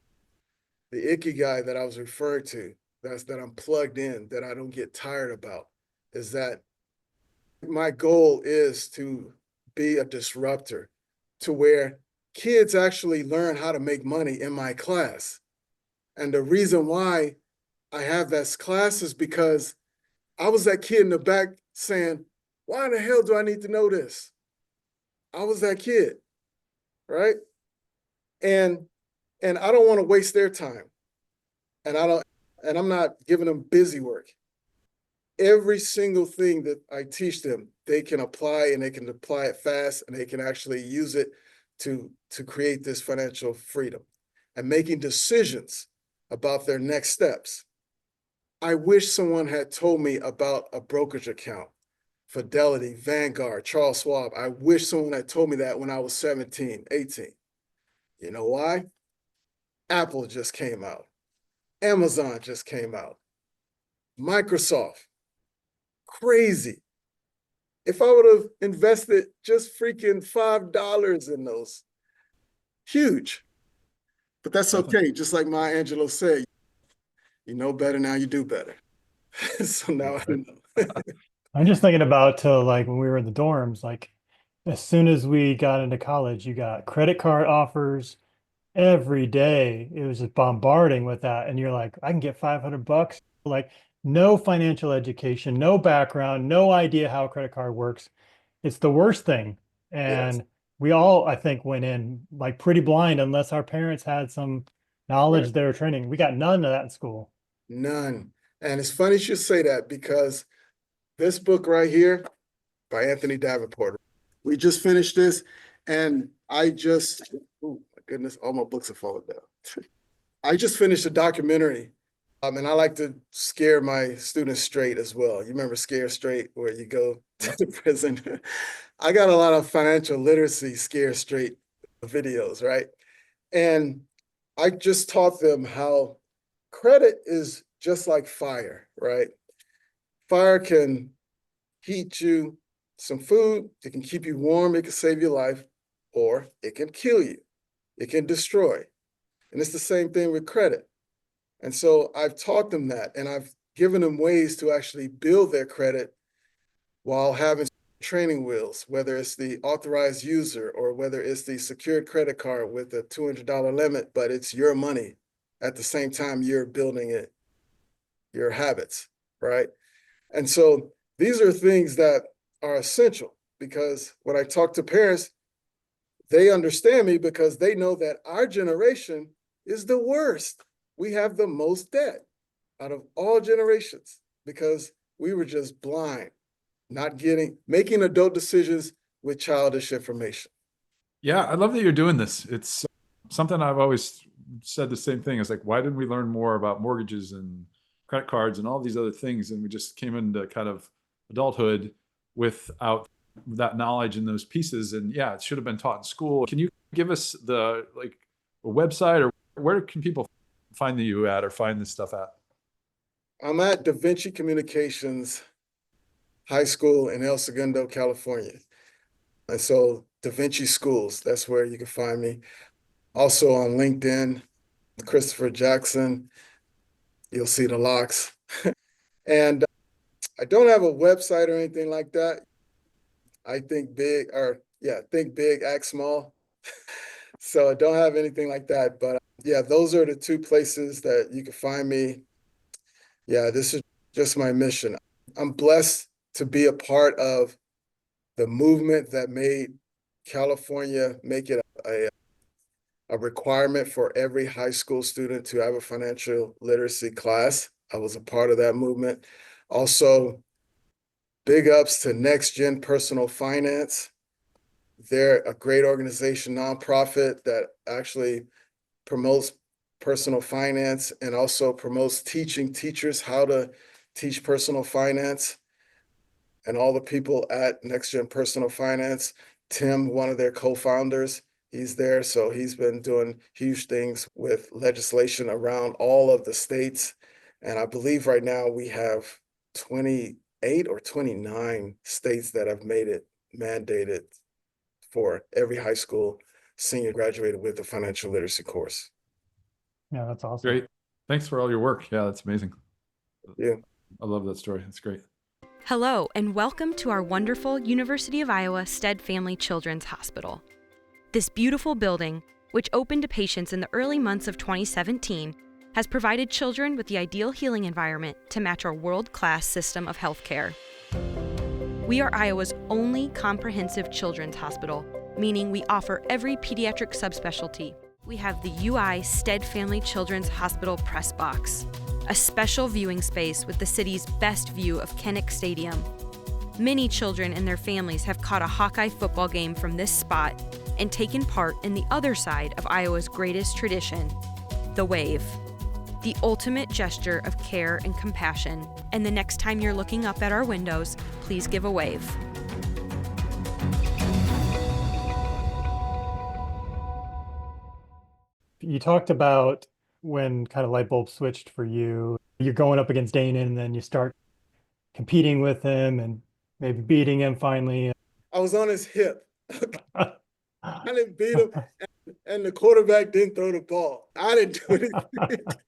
the ikigai that I was referring to, that I'm plugged in, that I don't get tired about, is that my goal is to be a disruptor to where kids actually learn how to make money in my class. And the reason why I have that class is because I was that kid in the back saying, why the hell do I need to know this? I was that kid, right? And I don't want to waste their time. And I'm not giving them busy work. Every single thing that I teach them, they can apply, and they can apply it fast, and they can actually use it to create this financial freedom and making decisions about their next steps. I wish someone had told me about a brokerage account, Fidelity, Vanguard, Charles Schwab. I wish someone had told me that when I was 17, 18. You know why? Apple just came out. Amazon just came out. Microsoft. Crazy. If I would have invested just freaking $5 in those, huge. But that's okay. Just like Maya Angelou said, you know better, now you do better. So now I know.
I'm just thinking about like when we were in the dorms, like as soon as we got into college, you got credit card offers every day. It was just bombarding with that. And you're like, I can get $500. Like no financial education, no background, no idea how a credit card works. It's the worst thing. And
Yes.
we all, I think, went in like pretty blind unless our parents had some knowledge
Right.
they were training. We got none of that in school.
None. And it's funny you should say that, because this book right here by Anthony Davenport, we just finished this, and I just, oh my goodness, all my books are falling down. I just finished a documentary, and I like to scare my students straight as well. You remember Scare Straight, where you go to the prison? I got a lot of financial literacy Scare Straight videos, right? And I just taught them how credit is just like fire, right? Fire can heat you some food, it can keep you warm, it can save your life, or it can kill you, it can destroy. And it's the same thing with credit. And so I've taught them that, and I've given them ways to actually build their credit while having training wheels, whether it's the authorized user or whether it's the secured credit card with a $200 limit, but it's your money. At the same time, you're building it, your habits, right? And so these are things that are essential, because when I talk to parents, they understand me because they know that our generation is the worst. We have the most debt out of all generations because we were just blind, making adult decisions with childish information.
Yeah, I love that you're doing this. It's something I've always said the same thing. It's like, why didn't we learn more about mortgages and credit cards and all these other things? And we just came into kind of adulthood without that knowledge and those pieces. And yeah, it should have been taught in school. Can you give us a website, or where can people find you at or find this stuff at?
I'm at Da Vinci Communications High School in El Segundo, California. And so Da Vinci Schools, that's where you can find me. Also on LinkedIn, Christopher Jackson, you'll see the locks. And I don't have a website or anything like that. I think big, think big, act small. So I don't have anything like that. But yeah, those are the two places that you can find me. Yeah, this is just my mission. I'm blessed to be a part of the movement that made California make it a requirement for every high school student to have a financial literacy class. I was a part of that movement. Also, big ups to Next Gen Personal Finance. They're a great organization, nonprofit, that actually promotes personal finance and also promotes teaching teachers how to teach personal finance. And all the people at Next Gen Personal Finance, Tim, one of their co-founders, he's there. So he's been doing huge things with legislation around all of the states. And I believe right now we have 28 or 29 states that have made it mandated for every high school senior graduated with a financial literacy course.
Yeah, that's awesome.
Great. Thanks for all your work. Yeah, that's amazing.
Yeah.
I love that story. It's great.
Hello, and welcome to our wonderful University of Iowa Stead Family Children's Hospital. This beautiful building, which opened to patients in the early months of 2017, has provided children with the ideal healing environment to match our world-class system of healthcare. We are Iowa's only comprehensive children's hospital, meaning we offer every pediatric subspecialty. We have the UI Stead Family Children's Hospital Press Box, a special viewing space with the city's best view of Kinnick Stadium. Many children and their families have caught a Hawkeye football game from this spot and taken part in the other side of Iowa's greatest tradition, the wave. The ultimate gesture of care and compassion. And the next time you're looking up at our windows, please give a wave.
You talked about when kind of light bulb switched for you. You're going up against Dana and then you start competing with him and maybe beating him finally.
I was on his hip. I didn't beat him, and the quarterback didn't throw the ball. I didn't do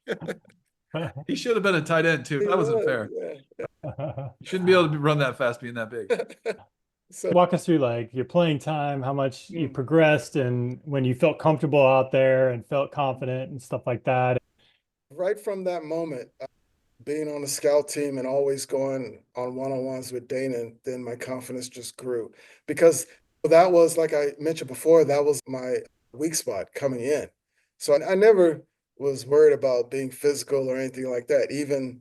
anything.
He should have been a tight end too. That wasn't fair.
Yeah.
You shouldn't be able to run that fast being that big.
So walk us through your playing time, how much you progressed, and when you felt comfortable out there and felt confident and stuff like that.
Right from that moment, being on the scout team and always going on one-on-ones with Dana, then my confidence just grew, because that was, like I mentioned before, that was my weak spot coming in. So I never was worried about being physical or anything like that, even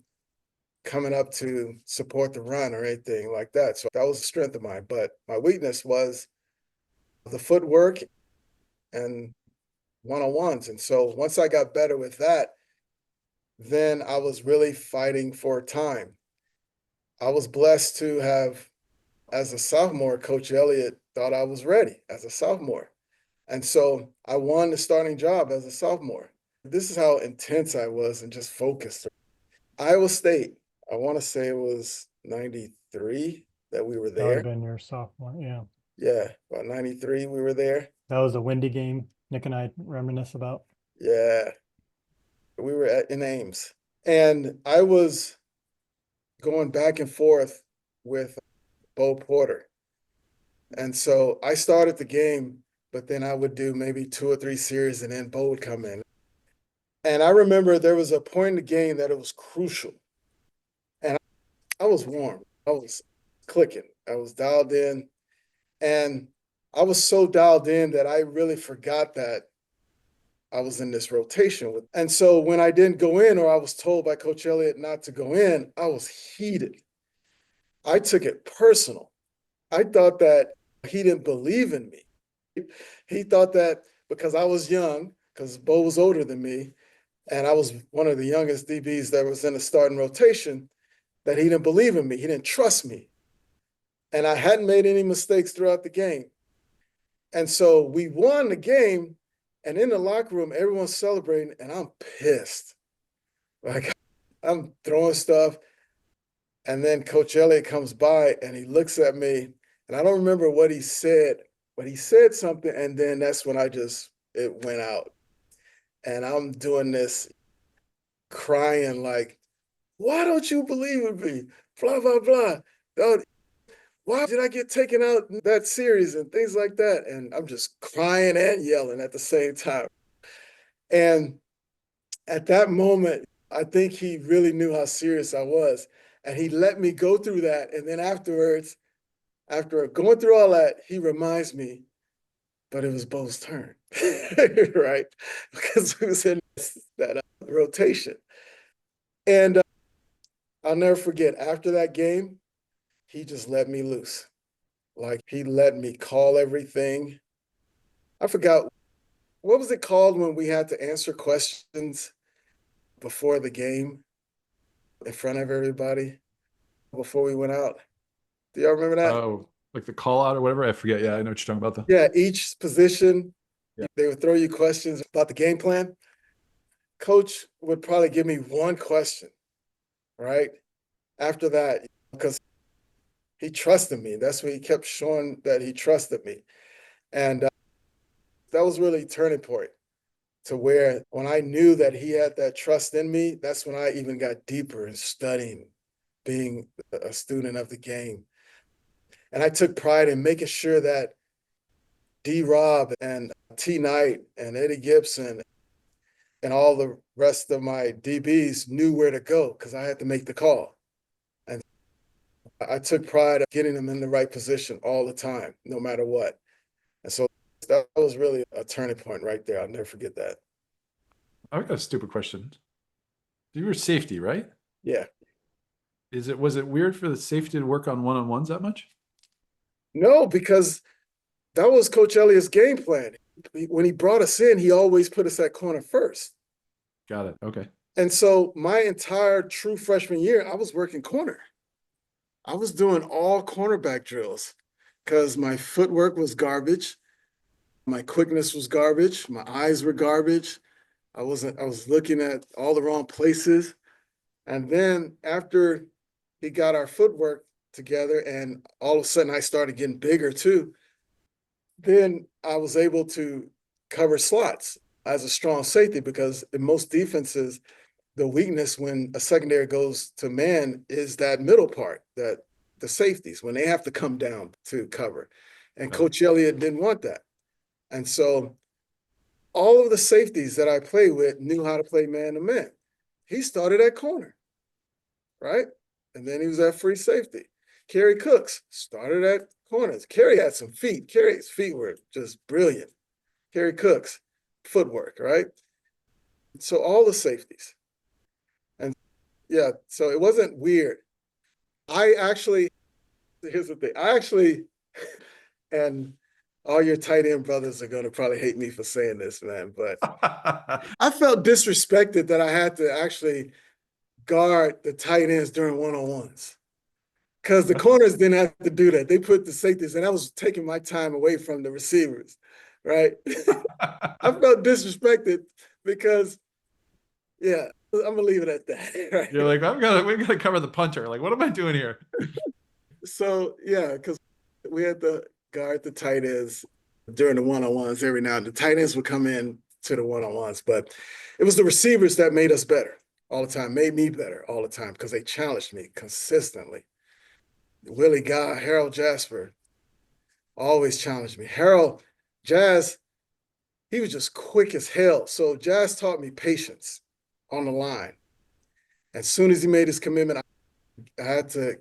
coming up to support the run or anything like that. So that was a strength of mine. But my weakness was the footwork and one-on-ones. And so once I got better with that, then I was really fighting for time. I was blessed to have, as a sophomore, Coach Elliott thought I was ready as a sophomore. And so I won the starting job as a sophomore. This is how intense I was and just focused. Iowa State, I want to say it was 93 that we were
That would have
there.
been your sophomore. Yeah.
Yeah, about 93 we were there.
That was a windy game Nick and I reminisce about.
Yeah, we were in Ames. And I was going back and forth with Bo Porter. And so I started the game, but then I would do maybe 2 or 3 series and then Bo would come in. And I remember there was a point in the game that it was crucial. And I was warm. I was clicking. I was dialed in. And I was so dialed in that I really forgot that I was in this rotation. And so when I didn't go in, or I was told by Coach Elliott not to go in, I was heated. I took it personal. I thought that he didn't believe in me. He thought that because I was young, because Bo was older than me, and I was one of the youngest DBs that was in the starting rotation, that he didn't believe in me. He didn't trust me. And I hadn't made any mistakes throughout the game. And so we won the game, and in the locker room, everyone's celebrating, and I'm pissed. Like, I'm throwing stuff. And then Coach Elliott comes by, and he looks at me, and I don't remember what he said, but he said something, and then that's when it went out. And I'm doing this, crying like, why don't you believe in me? Blah, blah, blah. Why did I get taken out in that series and things like that? And I'm just crying and yelling at the same time. And at that moment, I think he really knew how serious I was. And he let me go through that. And then afterwards, after going through all that, he reminds me, but it was Bo's turn, right? Because he was in that rotation. And I'll never forget, after that game, he just let me loose. Like, he let me call everything. I forgot, what was it called when we had to answer questions before the game in front of everybody before we went out? Do y'all remember that?
Oh, like the call out or whatever? I forget. Yeah, I know what you're talking about.
Yeah, each position,
Yeah.
they would throw you questions about the game plan. Coach would probably give me one question, right? After that, because he trusted me. That's what he kept showing, that he trusted me. And that was really a turning point, to where when I knew that he had that trust in me, that's when I even got deeper in studying, being a student of the game. And I took pride in making sure that D-Rob and T. Knight and Eddie Gibson and all the rest of my DBs knew where to go, because I had to make the call. And I took pride in getting them in the right position all the time, no matter what. And so that was really a turning point right there. I'll never forget that.
I've got a stupid question. You were safety, right?
Yeah.
Was it weird for the safety to work on one-on-ones that much?
No, because that was Coach Elliott's game plan. When he brought us in, he always put us at corner first.
Got it. Okay.
And so my entire true freshman year, I was working corner. I was doing all cornerback drills because my footwork was garbage. My quickness was garbage. My eyes were garbage. I was looking at all the wrong places. And then after he got our footwork together, and all of a sudden I started getting bigger too, then I was able to cover slots as a strong safety, because in most defenses, the weakness when a secondary goes to man is that middle part, that the safeties, when they have to come down to cover. And Coach Elliott didn't want that. And so all of the safeties that I played with knew how to play man to man. He started at corner, right? And then he was at free safety. Kerry Cooks started at corners. Kerry had some feet. Kerry's feet were just brilliant. Kerry Cooks, footwork, right? So all the safeties. And yeah, so it wasn't weird. Here's the thing. And all your tight end brothers are going to probably hate me for saying this, man, but I felt disrespected that I had to actually guard the tight ends during one-on-ones because the corners didn't have to do that. They put the safeties, and I was taking my time away from the receivers, right? I felt disrespected because, yeah, I'm going to leave it at that. Right?
You're like, we gotta cover the punter. Like, what am I doing here?
So, yeah, because we had to guard the tight ends during the one-on-ones every now and then. The tight ends would come in to the one-on-ones, but it was the receivers that made us better all the time, made me better all the time because they challenged me consistently. Willie Guy, Harold Jasper always challenged me. Harold, Jazz, he was just quick as hell. So Jazz taught me patience on the line. As soon as he made his commitment, I had to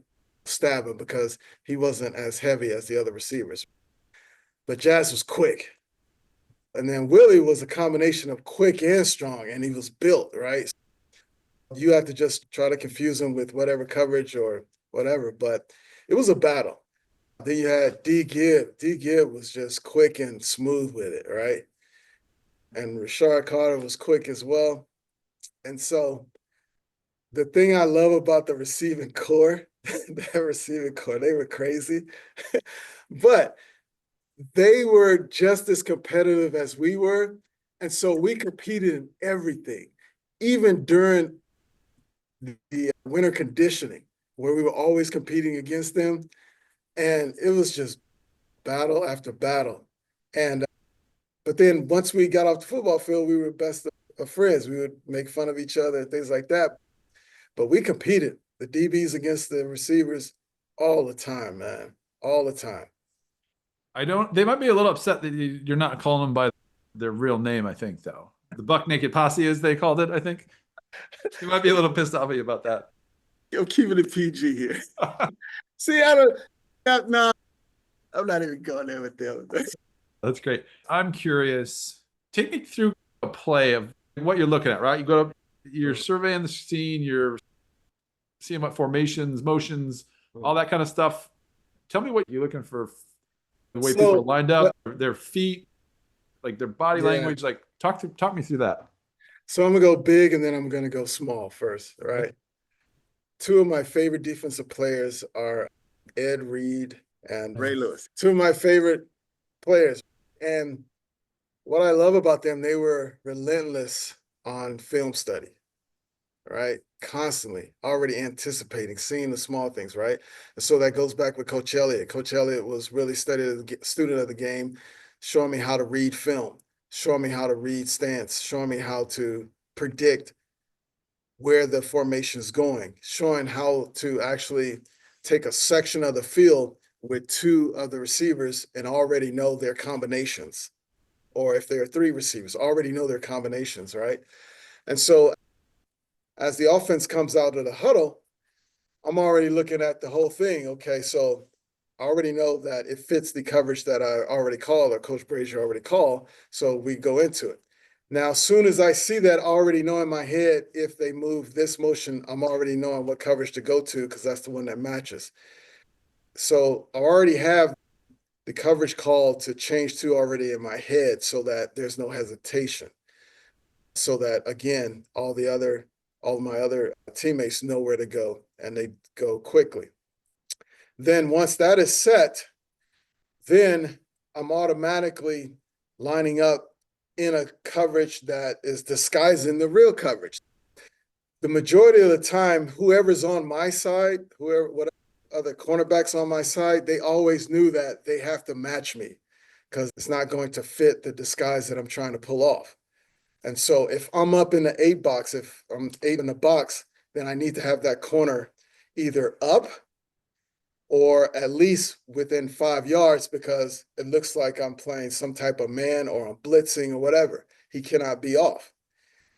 stab him because he wasn't as heavy as the other receivers. But Jazz was quick. And then Willie was a combination of quick and strong, and he was built, right? You have to just try to confuse him with whatever coverage or whatever, but it was a battle. Then you had D. Gibb. D. Gibb was just quick and smooth with it, right? And Rashard Carter was quick as well. And so the thing I love about the receiving core, they were crazy. But they were just as competitive as we were. And so we competed in everything, even during the winter conditioning, where we were always competing against them. And it was just battle after battle. And but then once we got off the football field, we were best of friends. We would make fun of each other and things like that. But we competed, the DBs against the receivers, all the time, man, all the time.
They might be a little upset that you're not calling them by their real name, I think, though. The Buck Naked Posse, as they called it, I think. You might be a little pissed off at you about that.
I'm keeping it PG here. See, I'm not even going there with them.
That's great. I'm curious. Take me through a play of what you're looking at, right? You go up, you're surveying the scene, you're seeing what formations, motions, all that kind of stuff. Tell me what you're looking for, the way people are lined up, their feet, like their body language. Like talk me through that.
So I'm gonna go big and then I'm gonna go small first, right? Okay. Two of my favorite defensive players are Ed Reed and Ray Lewis. Two of my favorite players. And what I love about them, they were relentless on film study, right? Constantly, already anticipating, seeing the small things, right? And so that goes back with Coach Elliott. Coach Elliott was really student of the game, showing me how to read film, showing me how to read stance, showing me how to predict where the formation is going, showing how to actually take a section of the field with two of the receivers and already know their combinations. Or if there are three receivers, already know their combinations, right? And so as the offense comes out of the huddle, I'm already looking at the whole thing. Okay, so I already know that it fits the coverage that I already called or Coach Brazier already called, so we go into it. Now, as soon as I see that, I already know in my head, if they move this motion, I'm already knowing what coverage to go to because that's the one that matches. So I already have the coverage call to change to already in my head so that there's no hesitation. So that, again, all my other teammates know where to go and they go quickly. Then once that is set, then I'm automatically lining up in a coverage that is disguising the real coverage. The majority of the time, whoever's on my side, whatever other cornerbacks on my side, they always knew that they have to match me because it's not going to fit the disguise that I'm trying to pull off. And so if I'm up in the 8 box, if I'm 8 in the box, then I need to have that corner either up or at least within 5 yards because it looks like I'm playing some type of man or I'm blitzing or whatever. He cannot be off.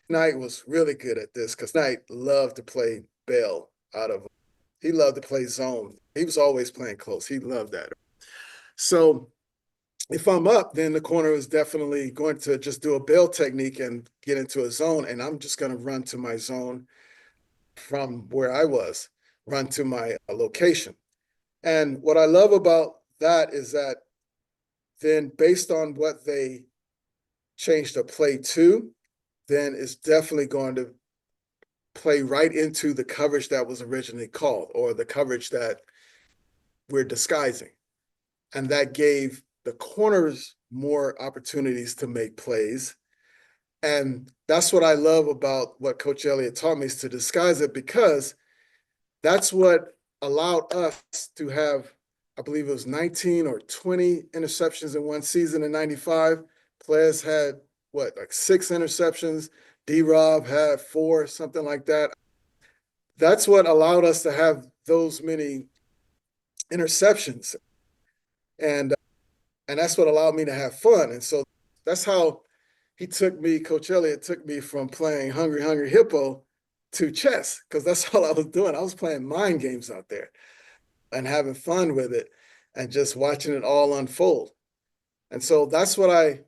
Knight was really good at this because Knight loved to play bail he loved to play zone. He was always playing close. He loved that. So if I'm up, then the corner is definitely going to just do a bail technique and get into a zone, and I'm just going to run to my zone from where I was, run to my location. And what I love about that is that then based on what they changed the play to, then it's definitely going to play right into the coverage that was originally called, or the coverage that we're disguising. And that gave the corners more opportunities to make plays. And that's what I love about what Coach Elliott taught me, is to disguise it, because that's what allowed us to have, I believe it was 19 or 20 interceptions in one season in 95. Players had, like 6 interceptions. D-Rob had 4, something like that. That's what allowed us to have those many interceptions. And that's what allowed me to have fun. And so that's how Coach Elliott took me from playing Hungry Hungry Hippo to chess, because that's all I was doing. I was playing mind games out there and having fun with it and just watching it all unfold. And so that's what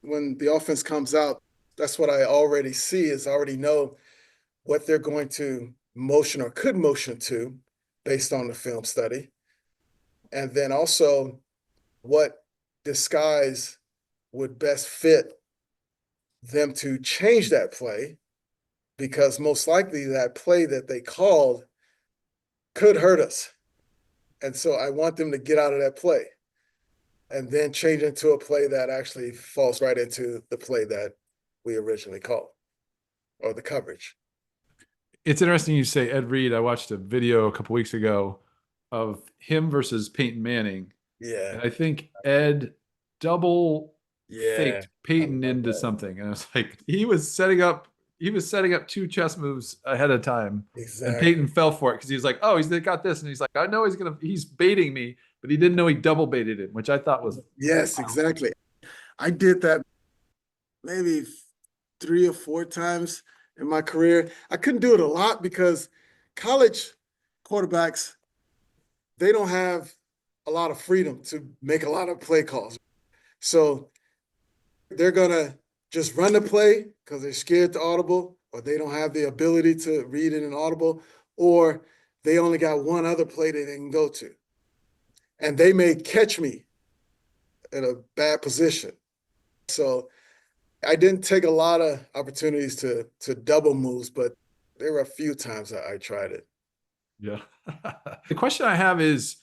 when the offense comes out, that's what I already see, is I already know what they're going to motion or could motion to based on the film study. And then also what disguise would best fit them to change that play, because most likely that play that they called could hurt us. And so I want them to get out of that play and then change into a play that actually falls right into the play that we originally called, or the coverage.
It's interesting you say Ed Reed. I watched a video a couple weeks ago of him versus Peyton Manning.
Yeah.
And I think Ed double faked Peyton into
that.
something. And I was like, he was setting up 2 chess moves ahead of time.
Exactly.
And Peyton fell for it because he was like, oh, he's got this. And he's like, I know he's baiting me, but he didn't know he double baited him, which I thought was.
Yes, wow. Exactly. I did that maybe 3 or 4 times in my career. I couldn't do it a lot because college quarterbacks, they don't have a lot of freedom to make a lot of play calls. So they're going to just run the play because they're scared to audible, or they don't have the ability to read in an audible, or they only got one other play that they can go to. And they may catch me in a bad position. So I didn't take a lot of opportunities to double moves, but there were a few times that I tried it.
Yeah. The question I have is,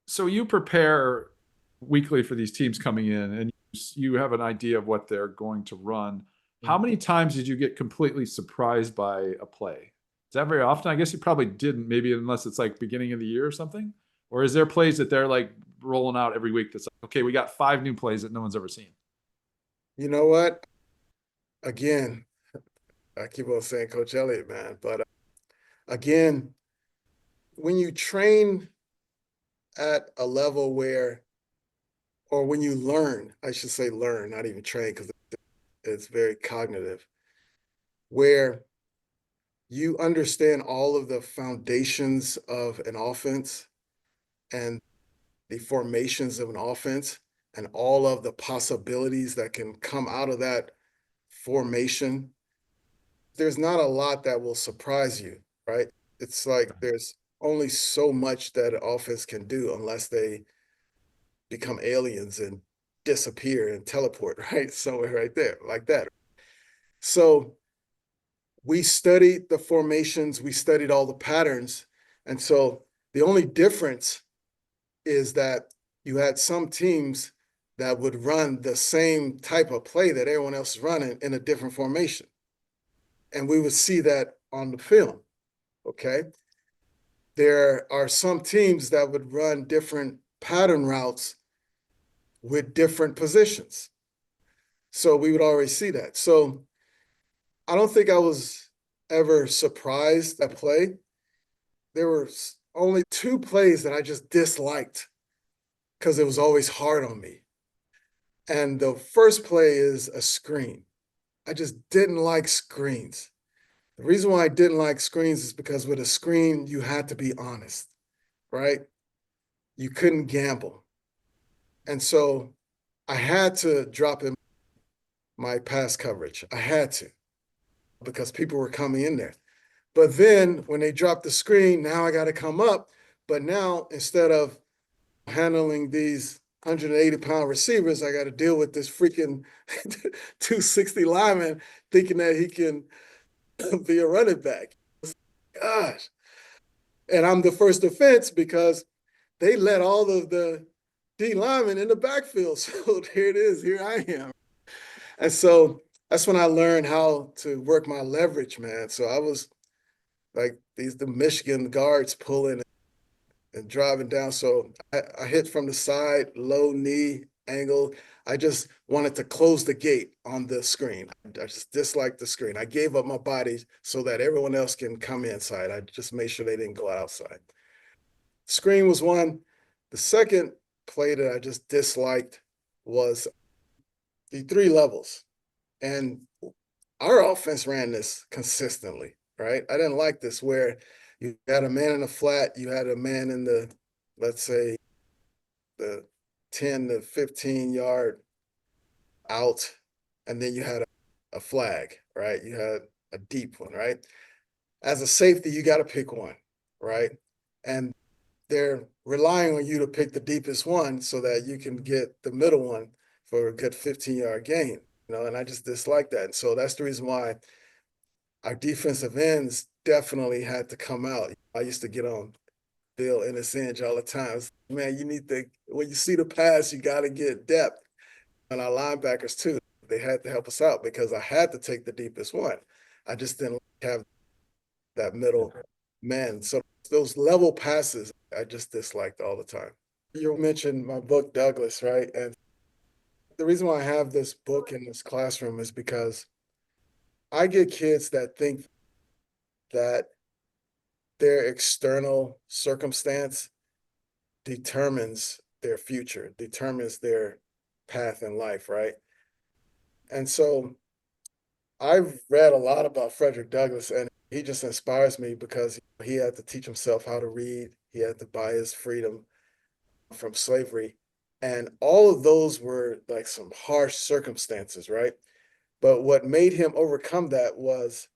so you prepare weekly for these teams coming in, and you have an idea of what they're going to run. How many times did you get completely surprised by a play? Is that very often? I guess you probably didn't, maybe, unless it's like beginning of the year or something. Or is there plays that they're like rolling out every week that's like, okay, we got 5 new plays that no one's ever seen?
You know what? Again, I keep on saying Coach Elliott, man. But again, when you train at a level where, or when you learn, I should say learn, not even train, because it's very cognitive, where you understand all of the foundations of an offense and the formations of an offense and all of the possibilities that can come out of that formation. There's not a lot that will surprise you, right? It's like there's only so much that an offense can do unless they become aliens and disappear and teleport, right? Somewhere right there, like that. So we studied the formations, we studied all the patterns. And so the only difference is that you had some teams that would run the same type of play that everyone else is running in a different formation. And we would see that on the film, okay? There are some teams that would run different pattern routes with different positions. So we would already see that. So I don't think I was ever surprised at play. There were only 2 plays that I just disliked because it was always hard on me. And the first play is a screen. I just didn't like screens. The reason why I didn't like screens is because with a screen, you had to be honest, right? You couldn't gamble. And so I had to drop in my pass coverage. I had to, because people were coming in there. But then when they dropped the screen, now I got to come up. But now, instead of handling these 180-pound receivers. I got to deal with this freaking 260 lineman thinking that he can be a running back. Gosh. And I'm the first defense because they let all of the D linemen in the backfield. So here it is. Here I am. And so that's when I learned how to work my leverage, man. So I was like the Michigan guards pulling and driving down. So I hit from the side, low knee angle. I just wanted to close the gate on the screen. I just disliked the screen. I gave up my body so that everyone else can come inside. I just made sure they didn't go outside. Screen was one. The second play that I just disliked was the 3 levels. And our offense ran this consistently, right? I didn't like this where you had a man in the flat, you had a man in the, let's say, the 10 to 15 yard out, and then you had a flag, right? You had a deep one, right? As a safety, you got to pick one, right? And they're relying on you to pick the deepest one so that you can get the middle one for a good 15-yard gain, and I just dislike that. And so that's the reason why our defensive ends definitely had to come out. I used to get on Bill Innes all the time. Man, you need to, when you see the pass, you got to get depth. And our linebackers too, they had to help us out because I had to take the deepest one. I just didn't have that middle man. So those level passes, I just disliked all the time. You mentioned my book, Douglas, right? And the reason why I have this book in this classroom is because I get kids that think that their external circumstance determines their future, determines their path in life, right? And so I've read a lot about Frederick Douglass, and he just inspires me because he had to teach himself how to read. He had to buy his freedom from slavery. And all of those were like some harsh circumstances, right? But what made him overcome that was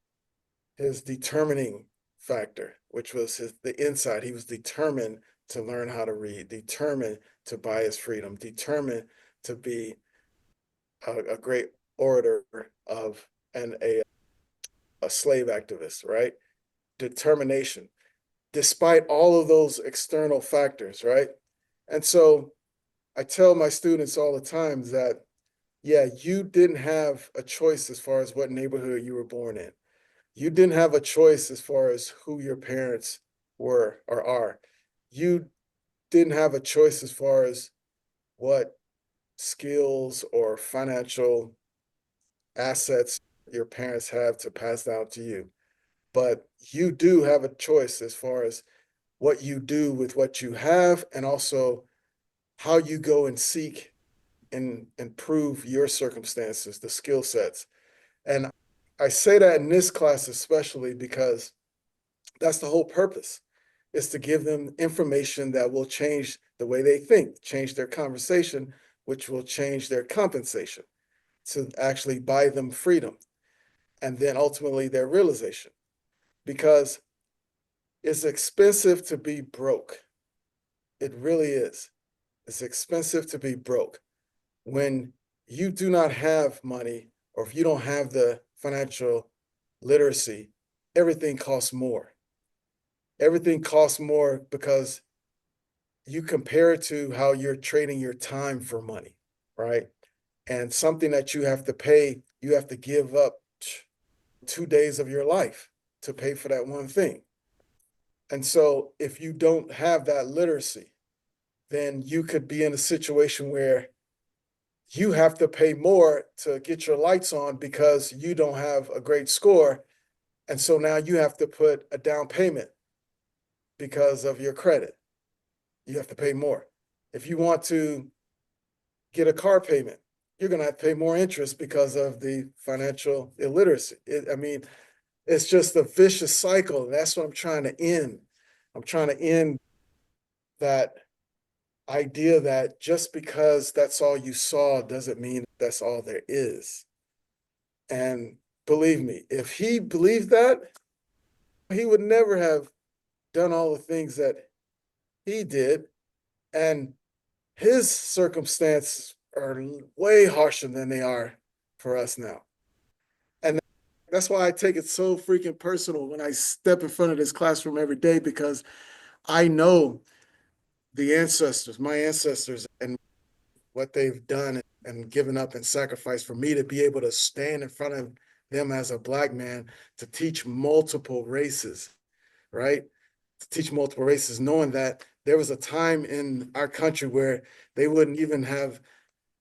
his determining factor, which was the inside. He was determined to learn how to read, determined to buy his freedom, determined to be a great orator of and a slave activist, right? Determination, despite all of those external factors, right? And so I tell my students all the time that, yeah, you didn't have a choice as far as what neighborhood you were born in. You didn't have a choice as far as who your parents were or are. You didn't have a choice as far as what skills or financial assets your parents have to pass down to you. But you do have a choice as far as what you do with what you have and also how you go and seek and improve your circumstances, the skill sets. And I say that in this class especially because that's the whole purpose, is to give them information that will change the way they think, change their conversation, which will change their compensation, to actually buy them freedom, and then ultimately their realization. Because it's expensive to be broke. It really is. It's expensive to be broke. When you do not have money, or if you don't have the financial literacy, everything costs more. Everything costs more because you compare it to how you're trading your time for money, right? And something that you have to pay, you have to give up 2 days of your life to pay for that one thing. And so if you don't have that literacy, then you could be in a situation where you have to pay more to get your lights on because you don't have a great score. And so now you have to put a down payment because of your credit. You have to pay more. If you want to get a car payment, you're going to have to pay more interest because of the financial illiteracy. It's just a vicious cycle. And that's what I'm trying to end. I'm trying to end that idea that just because that's all you saw doesn't mean that's all there is. And believe me, if he believed that, he would never have done all the things that he did. And his circumstances are way harsher than they are for us now. And that's why I take it so freaking personal when I step in front of this classroom every day, because I know the ancestors, my ancestors, and what they've done and given up and sacrificed for me to be able to stand in front of them as a Black man to teach multiple races, right? To teach multiple races, knowing that there was a time in our country where they wouldn't even have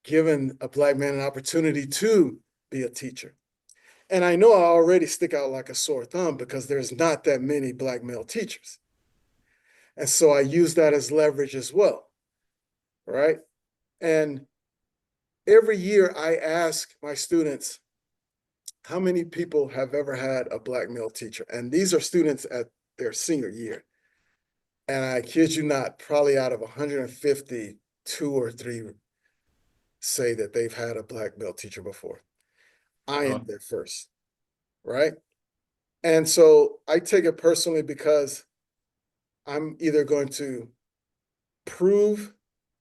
given a Black man an opportunity to be a teacher. And I know I already stick out like a sore thumb because there's not that many Black male teachers. And so I use that as leverage as well, right? And every year I ask my students, how many people have ever had a Black male teacher? And these are students at their senior year. And I kid you not, probably out of 150, 2 or 3 say that they've had a Black male teacher before. I am their first, right? And so I take it personally because I'm either going to prove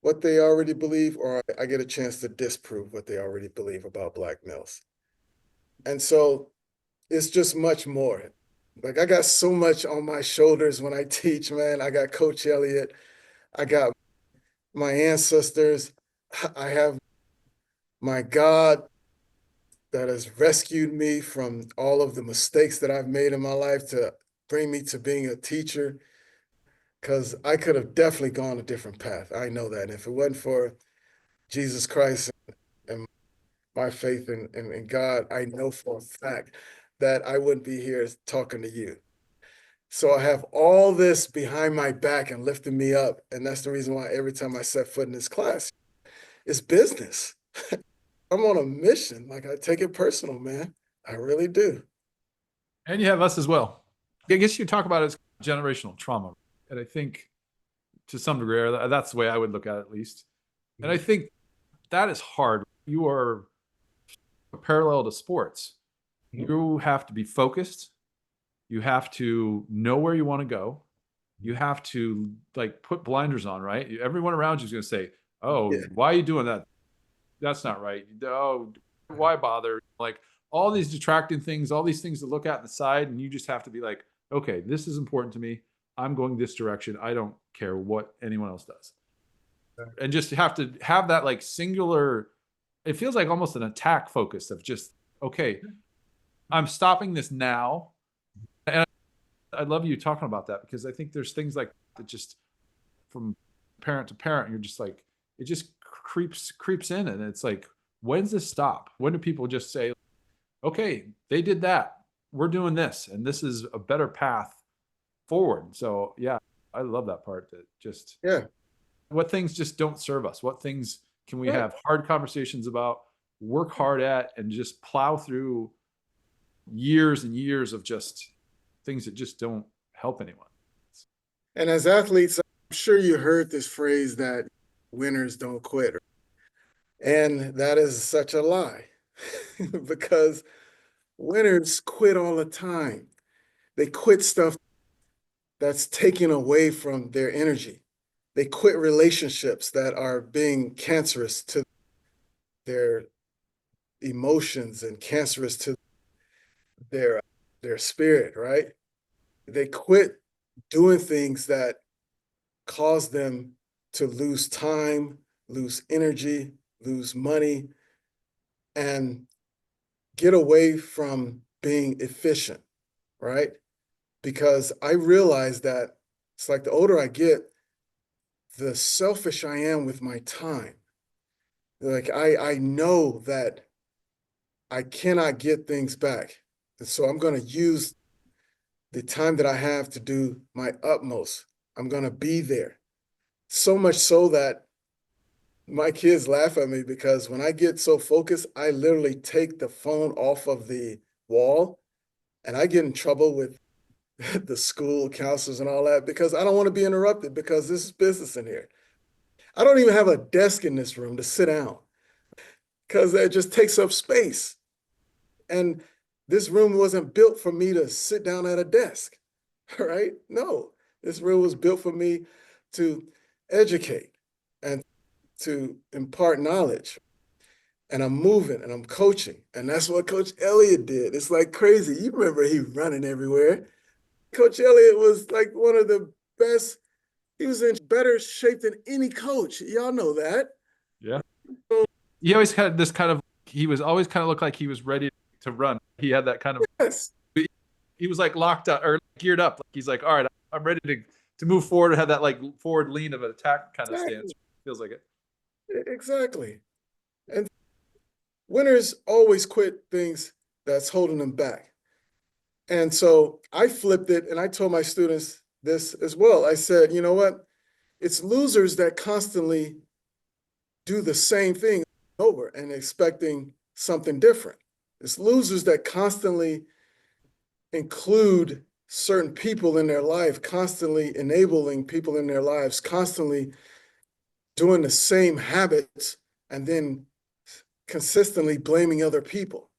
what they already believe, or I get a chance to disprove what they already believe about Black males. And so it's just much more. Like, I got so much on my shoulders when I teach, man. I got Coach Elliot, I got my ancestors, I have my God that has rescued me from all of the mistakes that I've made in my life to bring me to being a teacher, because I could have definitely gone a different path. I know that. And if it wasn't for Jesus Christ and my faith in God, I know for a fact that I wouldn't be here talking to you. So I have all this behind my back and lifting me up. And that's the reason why every time I set foot in this class, it's business. I'm on a mission. Like, I take it personal, man. I really do.
And you have us as well. I guess you talk about it as generational trauma. And I think to some degree, that's the way I would look at it, at least. And I think that is hard. You are parallel to sports. You have to be focused. You have to know where you want to go. You have to, like, put blinders on, right? Everyone around you is going to say, oh,
Yeah.
why are you doing that? That's not right. Oh, why bother? Like, all these detracting things, all these things to look at on the side. And you just have to be like, okay, this is important to me. I'm going this direction. I don't care what anyone else does. And just have to have that, like, singular, it feels like almost an attack focus of just, okay, I'm stopping this now. And I love you talking about that, because I think there's things like that just from parent to parent, you're just like, it just creeps in, and it's like, when's this stop? When do people just say, okay, they did that, we're doing this, and this is a better path forward? So yeah, I love that part, that just,
Yeah.
what things just don't serve us, what things can we
Right.
have hard conversations about, work hard at, and just plow through years and years of just things that just don't help anyone.
And as athletes, I'm sure you heard this phrase that winners don't quit. And that is such a lie because winners quit all the time. They quit stuff that's taken away from their energy. They quit relationships that are being cancerous to their emotions and cancerous to their spirit, right? They quit doing things that cause them to lose time, lose energy, lose money, and get away from being efficient, right? Because I realize that it's like the older I get, the selfish I am with my time. Like, I know that I cannot get things back. And so I'm going to use the time that I have to do my utmost. I'm going to be there. So much so that my kids laugh at me, because when I get so focused, I literally take the phone off of the wall, and I get in trouble with the school counselors and all that, because I don't want to be interrupted, because this is business in here. I don't even have a desk in this room to sit down, because it just takes up space. And this room wasn't built for me to sit down at a desk, right? No, this room was built for me to educate and to impart knowledge. And I'm moving and I'm coaching. And that's what Coach Elliott did. It's like crazy. You remember he running everywhere. Coach Elliott was like one of the best. He was in better shape than any coach. Y'all know that.
Yeah. He always had this kind of, he was always kind of looked like he was ready to run. He had that kind of,
Yes.
he was like locked up or geared up. Like he's like, all right, I'm ready to move forward, have that like forward lean of an attack kind of stance. Feels like it.
Exactly. And winners always quit things that's holding them back. And so I flipped it and I told my students this as well. I said, you know what? It's losers that constantly do the same thing over and expecting something different. It's losers that constantly include certain people in their life, constantly enabling people in their lives, constantly doing the same habits, and then consistently blaming other people.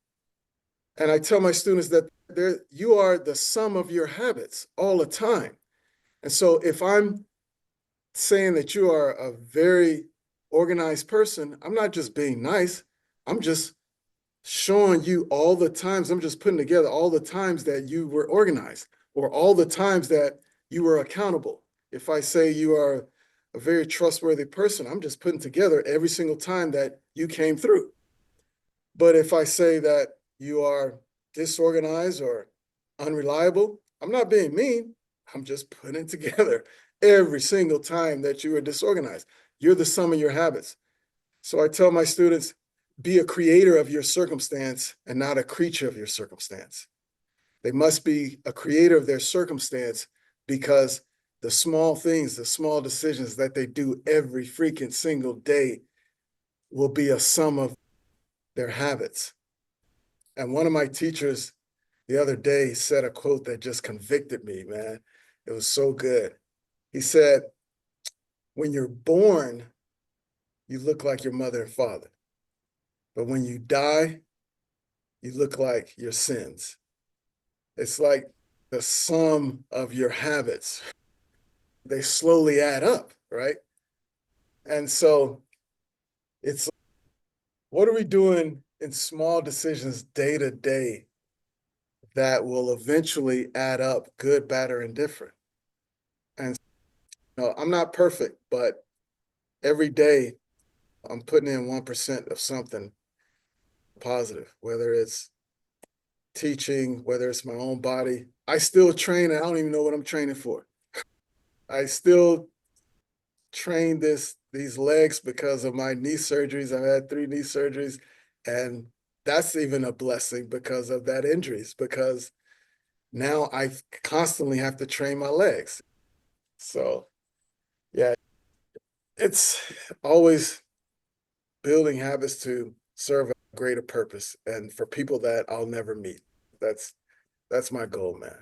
And I tell my students that you are the sum of your habits all the time. And so if I'm saying that you are a very organized person, I'm not just being nice. I'm just showing you all the times, I'm just putting together all the times that you were organized or all the times that you were accountable. If I say you are a very trustworthy person, I'm just putting together every single time that you came through. But if I say that you are disorganized or unreliable, I'm not being mean. I'm just putting together every single time that you were disorganized. You're the sum of your habits. So I tell my students, be a creator of your circumstance and not a creature of your circumstance. They must be a creator of their circumstance because the small things, the small decisions that they do every freaking single day will be a sum of their habits. And one of my teachers the other day said a quote that just convicted me, man. It was so good. He said, when you're born, you look like your mother and father. But when you die, you look like your sins. It's like the sum of your habits. They slowly add up, right? And so it's what are we doing in small decisions day to day that will eventually add up, good, bad, or indifferent? And I'm not perfect, but every day I'm putting in 1% of something positive, whether it's teaching, whether it's my own body. I still train and I don't even know what I'm training for. I still train these legs because of my knee surgeries. I've had 3 knee surgeries, and that's even a blessing because of that injuries, because now I constantly have to train my legs. So yeah, it's always building habits to serve a greater purpose and for people that I'll never meet. That's my goal, man.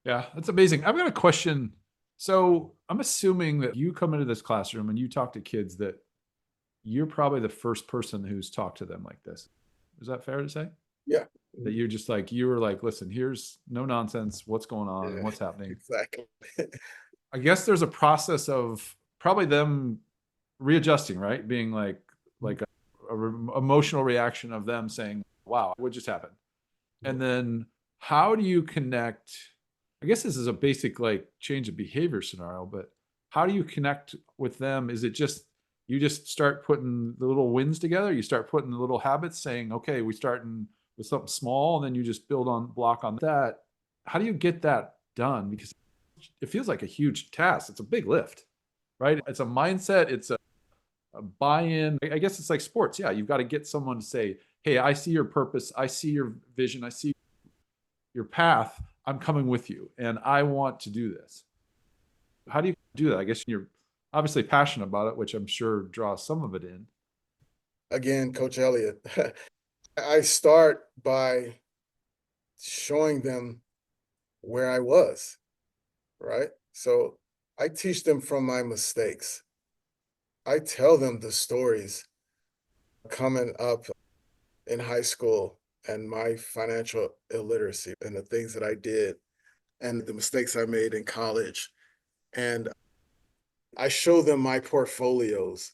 Yeah, that's amazing. I've got a question. So I'm assuming that you come into this classroom and you talk to kids that you're probably the first person who's talked to them like this. Is that fair to say?
Yeah.
That you're just like, you were like, listen, here's no nonsense. What's going on and what's happening?
Exactly.
I guess there's a process of probably them readjusting, right? Being like emotional reaction of them saying, wow, what just happened? And then how do you connect? I guess this is a basic like change of behavior scenario, but how do you connect with them? Is it just, you just start putting the little wins together? You start putting the little habits saying, okay, we start with something small and then you just build on block on that. How do you get that done? Because it feels like a huge task. It's a big lift, right? It's a mindset. It's a buy-in. I guess it's like sports. Yeah. You've got to get someone to say, hey, I see your purpose. I see your vision. I see your path. I'm coming with you and I want to do this. How do you do that? I guess you're obviously passionate about it, which I'm sure draws some of it in.
Again, Coach Elliott, I start by showing them where I was, right? So I teach them from my mistakes. I tell them the stories coming up in high school and my financial illiteracy and the things that I did and the mistakes I made in college. And I show them my portfolios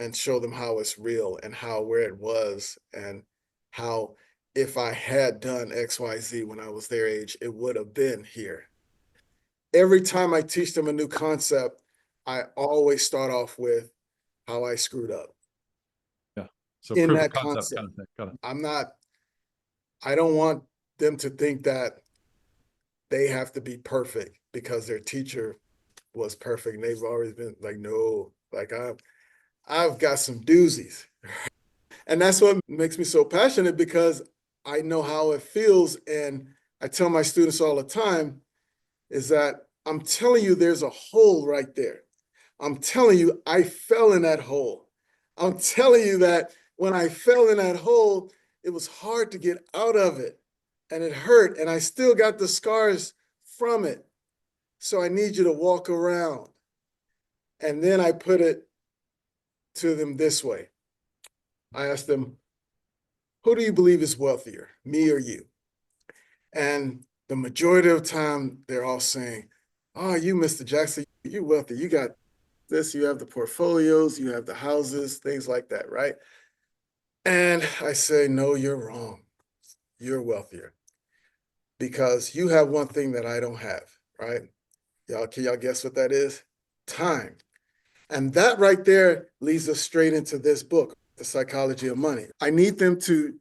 and show them how it's real and how where it was and how if I had done XYZ when I was their age, it would have been here. Every time I teach them a new concept, I always start off with how I screwed up.
Yeah. So
in
proof of
that
concept
concept.
kind of thing. Got it.
I don't want them to think that they have to be perfect because their teacher was perfect. And they've always been like, no, like I've got some doozies. And that's what makes me so passionate, because I know how it feels. And I tell my students all the time is that I'm telling you, there's a hole right there. I'm telling you, I fell in that hole. I'm telling you that when I fell in that hole, it was hard to get out of it and it hurt. And I still got the scars from it. So I need you to walk around. And then I put it to them this way. I asked them, who do you believe is wealthier, me or you? And the majority of the time, they're all saying, oh, you, Mr. Jackson, you're wealthy. You got this, you have the portfolios, you have the houses, things like that, right? And I say, no, you're wrong. You're wealthier because you have one thing that I don't have, right? Can y'all guess what that is? Time. And that right there leads us straight into this book, The Psychology of Money. I need them to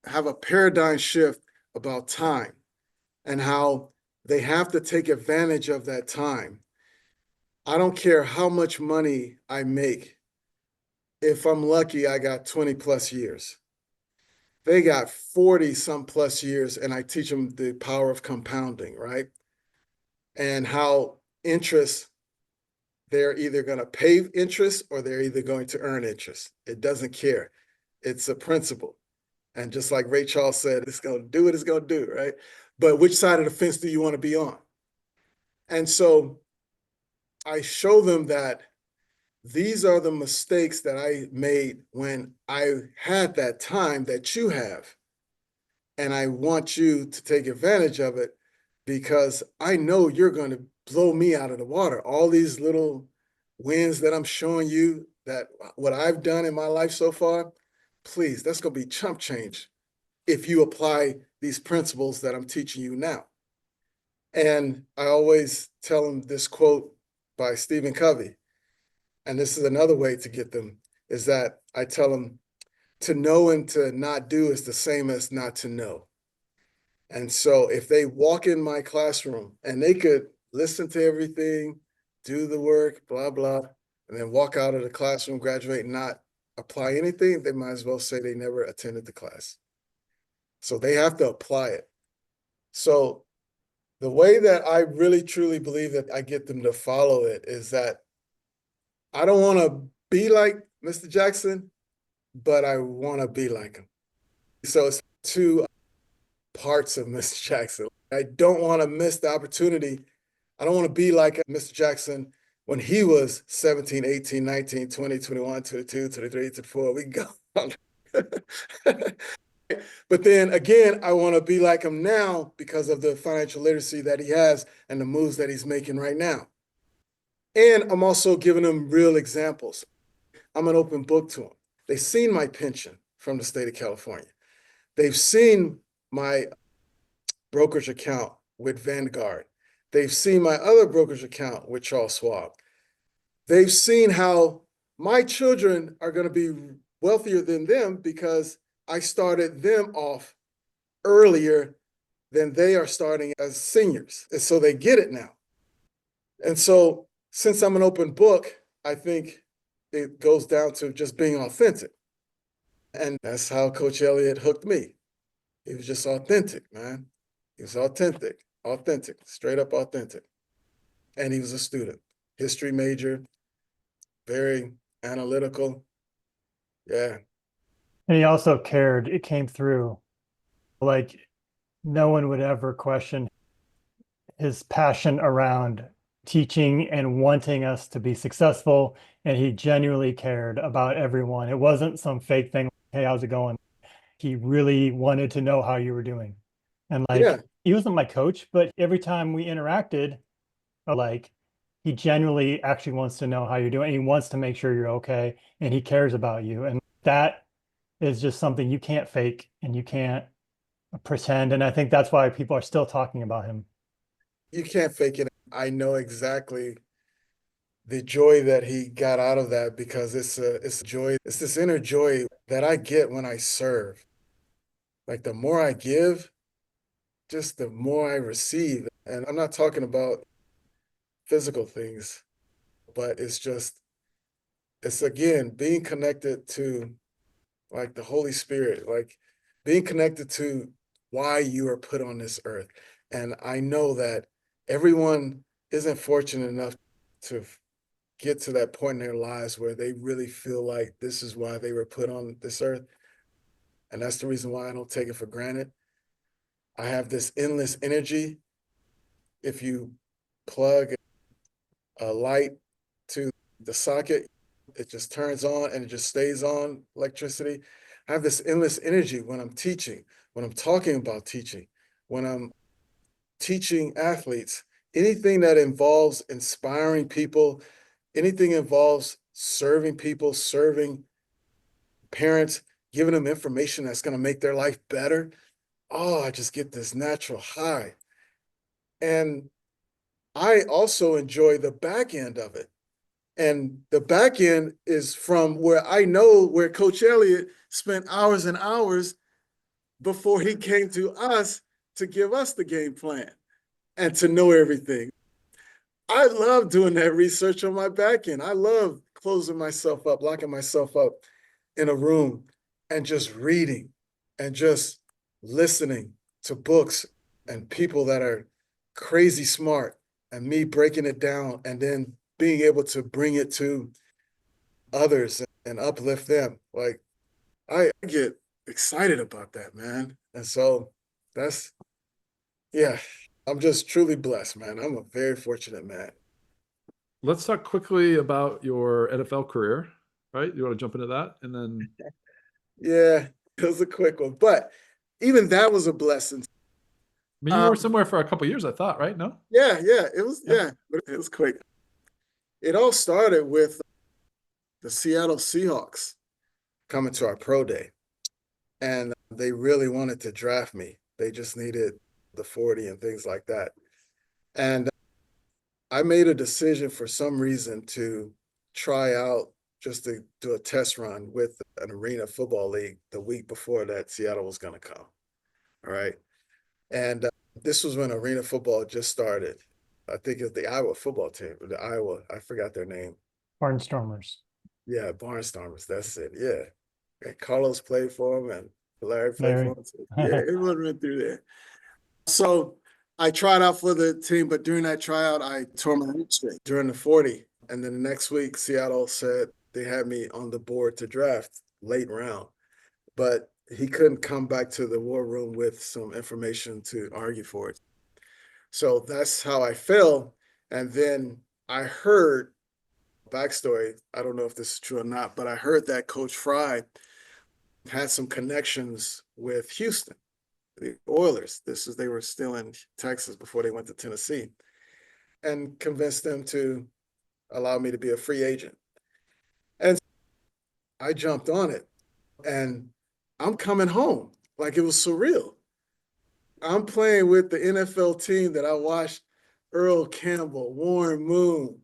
have a paradigm shift about time and how they have to take advantage of that time. I don't care how much money I make. If I'm lucky, I got 20 plus years. They got 40 some plus years, and I teach them the power of compounding, right? And how interest, they're either going to pay interest or they're either going to earn interest. It doesn't care. It's a principle. And just like Ray Charles said, it's going to do what it's going to do, right? But which side of the fence do you want to be on? And so I show them that these are the mistakes that I made when I had that time that you have. And I want you to take advantage of it because I know you're going to blow me out of the water. All these little wins that I'm showing you, that what I've done in my life so far, please, that's going to be chump change if you apply these principles that I'm teaching you now. And I always tell them this quote by Stephen Covey. And this is another way to get them, is that I tell them to know and to not do is the same as not to know. And so if they walk in my classroom and they could listen to everything, do the work, blah, blah, and then walk out of the classroom, graduate, and not apply anything, they might as well say they never attended the class. So they have to apply it. So the way that I really truly believe that I get them to follow it is that I don't want to be like Mr. Jackson, but I want to be like him. So it's two parts of Mr. Jackson. I don't want to miss the opportunity. I don't want to be like Mr. Jackson when he was 17, 18, 19, 20, 21, 22, 23, 24. We go. But then again, I want to be like him now because of the financial literacy that he has and the moves that he's making right now. And I'm also giving them real examples. I'm an open book to them. They've seen my pension from the state of California. They've seen my brokerage account with Vanguard. They've seen my other brokerage account with Charles Schwab. They've seen how my children are going to be wealthier than them because I started them off earlier than they are starting as seniors. And so they get it now. And so since I'm an open book, I think it goes down to just being authentic. And that's how Coach Elliott hooked me. He was just authentic, man. He was authentic, straight up authentic. And he was a student, history major, very analytical. Yeah.
And he also cared. It came through. Like no one would ever question his passion around teaching and wanting us to be successful. And he genuinely cared about everyone. It wasn't some fake thing. Hey, how's it going? He really wanted to know how you were doing. And like,
Yeah.
he wasn't my coach, but every time we interacted, like he genuinely actually wants to know how you're doing. He wants to make sure you're okay, and he cares about you. And that is just something you can't fake and you can't pretend. And I think that's why people are still talking about him.
You can't fake it. I know exactly the joy that he got out of that, because it's a joy. It's this inner joy that I get when I serve. Like the more I give, just the more I receive. And I'm not talking about physical things, but it's again being connected to like the Holy Spirit, like being connected to why you are put on this earth. And I know that everyone isn't fortunate enough to get to that point in their lives where they really feel like this is why they were put on this earth. And that's the reason why I don't take it for granted. I have this endless energy. If you plug a light to the socket, it just turns on and it just stays on, electricity. I have this endless energy when I'm teaching, when I'm talking about teaching, when I'm teaching athletes, anything that involves inspiring people, anything involves serving people, serving parents, giving them information that's going to make their life better. Oh, I just get this natural high. And I also enjoy the back end of it. And the back end is from where I know where Coach Elliott spent hours and hours before he came to us to give us the game plan and to know everything. I love doing that research on my back end. I love closing myself up, locking myself up in a room and just reading and just listening to books and people that are crazy smart, and me breaking it down and then being able to bring it to others and uplift them. Like I get excited about that, man. And so that's, yeah, I'm just truly blessed, man. I'm a very fortunate man.
Let's talk quickly about your NFL career, right? You want to jump into that? And then,
Yeah, it was a quick one, but even that was a blessing.
I mean, you were somewhere for a couple of years, I thought, right? No?
Yeah, it was, but it was quick. It all started with the Seattle Seahawks coming to our pro day, and they really wanted to draft me. They just needed the 40 and things like that. And I made a decision for some reason to try out, just to do a test run with an arena football league the week before that Seattle was going to come. All right. And this was when arena football just started. I think it's the Iowa football team, or the Iowa, I forgot their name.
Barnstormers.
Yeah, Barnstormers. That's it. Yeah. And Carlos played for them and Larry played
Larry.
for them. So, yeah, everyone went through there. So I tried out for the team, but during that tryout, I tore my hamstring during the 40. And then the next week, Seattle said they had me on the board to draft late round. But he couldn't come back to the war room with some information to argue for it. So that's how I fell. And then I heard backstory. I don't know if this is true or not, but I heard that Coach Fry had some connections with Houston, the Oilers. They were still in Texas before they went to Tennessee, and convinced them to allow me to be a free agent. And I jumped on it, and I'm coming home. Like, it was surreal. I'm playing with the NFL team that I watched: Earl Campbell, Warren Moon,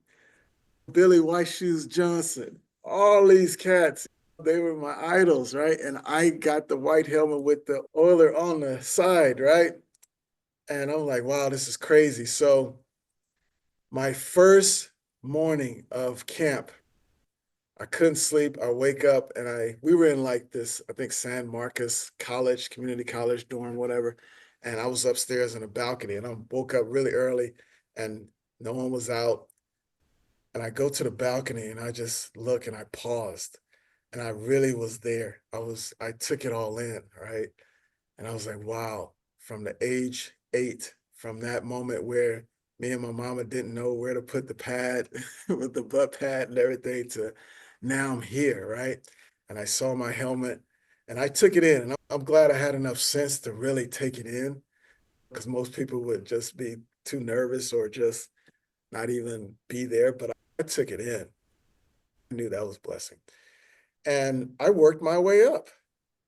Billy White Shoes Johnson, all these cats. They were my idols, right? And I got the white helmet with the Oiler on the side, right? And I'm like, wow, this is crazy. So my first morning of camp, I couldn't sleep. I wake up and we were in like this, I think San Marcos College, community college dorm, whatever. And I was upstairs in a balcony, and I woke up really early and no one was out. And I go to the balcony and I just look and I paused, and I really was there. I took it all in, right? And I was like, wow, from the age 8, from that moment where me and my mama didn't know where to put the pad with the butt pad and everything, to now I'm here, right? And I saw my helmet and I took it in. And I'm glad I had enough sense to really take it in, because most people would just be too nervous or just not even be there, but I took it in. I knew that was a blessing. And I worked my way up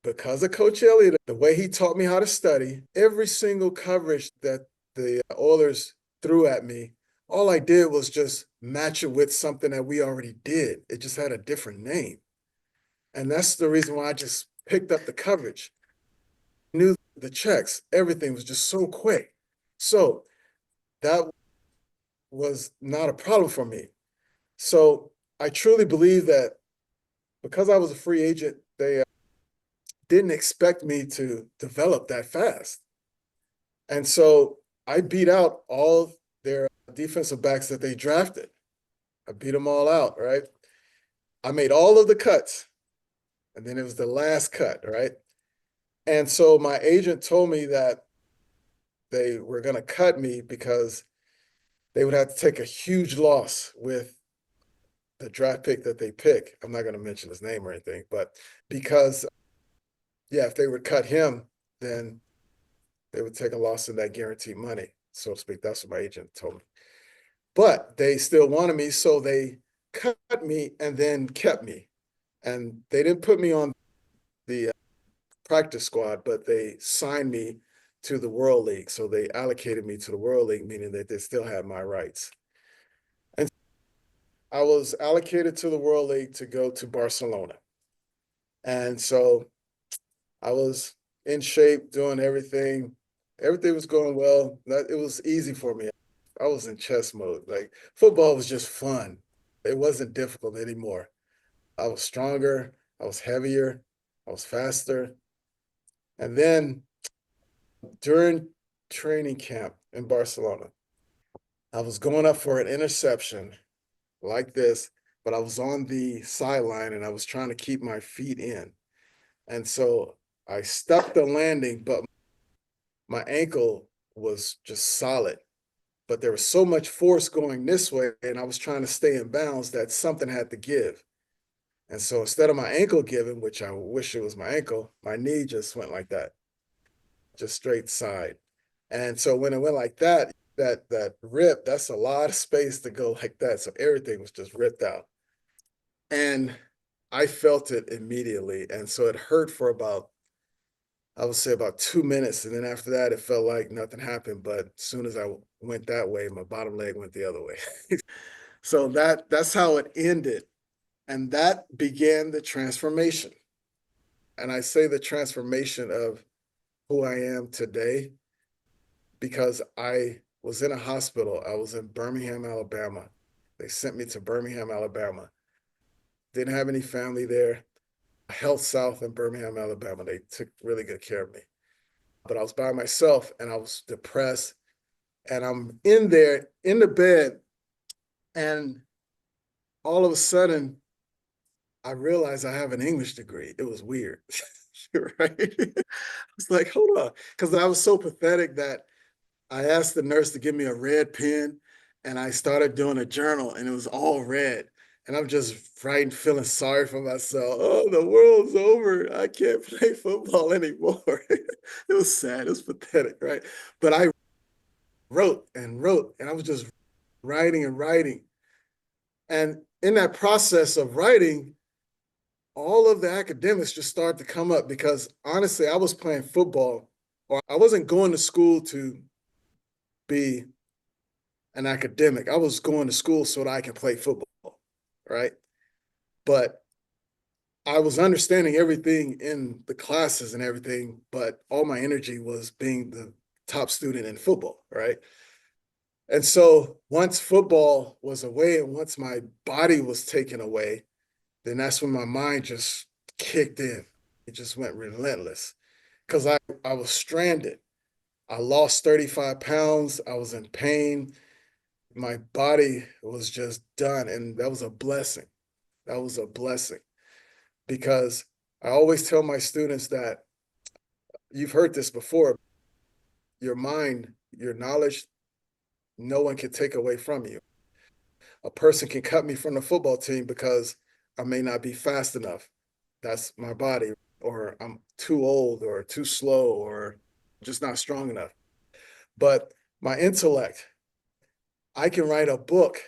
because of Coach Elliott, the way he taught me how to study. Every single coverage that the Oilers threw at me, all I did was just match it with something that we already did. It just had a different name. And that's the reason why I just picked up the coverage. Knew the checks, everything was just so quick. So that was not a problem for me. So I truly believe that because I was a free agent, they didn't expect me to develop that fast. And so I beat out all their defensive backs that they drafted. I beat them all out, right? I made all of the cuts, and then it was the last cut, right? And so my agent told me that they were going to cut me because they would have to take a huge loss with the draft pick that they pick. I'm not going to mention his name or anything, but because, yeah, if they would cut him, then they would take a loss in that guaranteed money, so to speak. That's what my agent told me. But they still wanted me, so they cut me and then kept me. And they didn't put me on the practice squad, but they signed me to the World League. So they allocated me to the World League, meaning that they still had my rights. And I was allocated to the World League to go to Barcelona. And so I was in shape, doing everything. Everything was going well. It was easy for me. I was in chess mode. Like, football was just fun. It wasn't difficult anymore. I was stronger. I was heavier. I was faster. And then during training camp in Barcelona, I was going up for an interception like this, but I was on the sideline and I was trying to keep my feet in. And so I stuck the landing, but my ankle was just solid. But there was so much force going this way, and I was trying to stay in bounds that something had to give. And so instead of my ankle giving, which I wish it was my ankle, my knee just went like that, just straight side. And so when it went like that, that rip, that's a lot of space to go like that. So everything was just ripped out. And I felt it immediately. And so it hurt for about, I would say about 2 minutes. And then after that, it felt like nothing happened. But as soon as I went that way, my bottom leg went the other way. So that's how it ended. And that began the transformation. And I say the transformation of who I am today because I was in a hospital. I was in Birmingham, Alabama. They sent me to Birmingham, Alabama. Didn't have any family there. Health South in Birmingham, Alabama. They took really good care of me. But I was by myself and I was depressed. And I'm in there in the bed. And all of a sudden, I realized I have an English degree. It was weird. Right? I was like, hold on. Because I was so pathetic that I asked the nurse to give me a red pen and I started doing a journal and it was all red. And I'm just writing, feeling sorry for myself. Oh, the world's over. I can't play football anymore. It was sad. It was pathetic, right? But I wrote and wrote, and I was just writing and writing. And in that process of writing, all of the academics just started to come up because honestly, I was playing football, or I wasn't going to school to be an academic. I was going to school so that I can play football, right? But I was understanding everything in the classes and everything, but all my energy was being the top student in football, right? And so once football was away and once my body was taken away, then that's when my mind just kicked in. It just went relentless because I was stranded. I lost 35 pounds. I was in pain. My body was just done. And that was a blessing. That was a blessing because I always tell my students that you've heard this before. Your mind, your knowledge, no one can take away from you. A person can cut me from the football team because I may not be fast enough. That's my body, or I'm too old or too slow or just not strong enough. But my intellect, I can write a book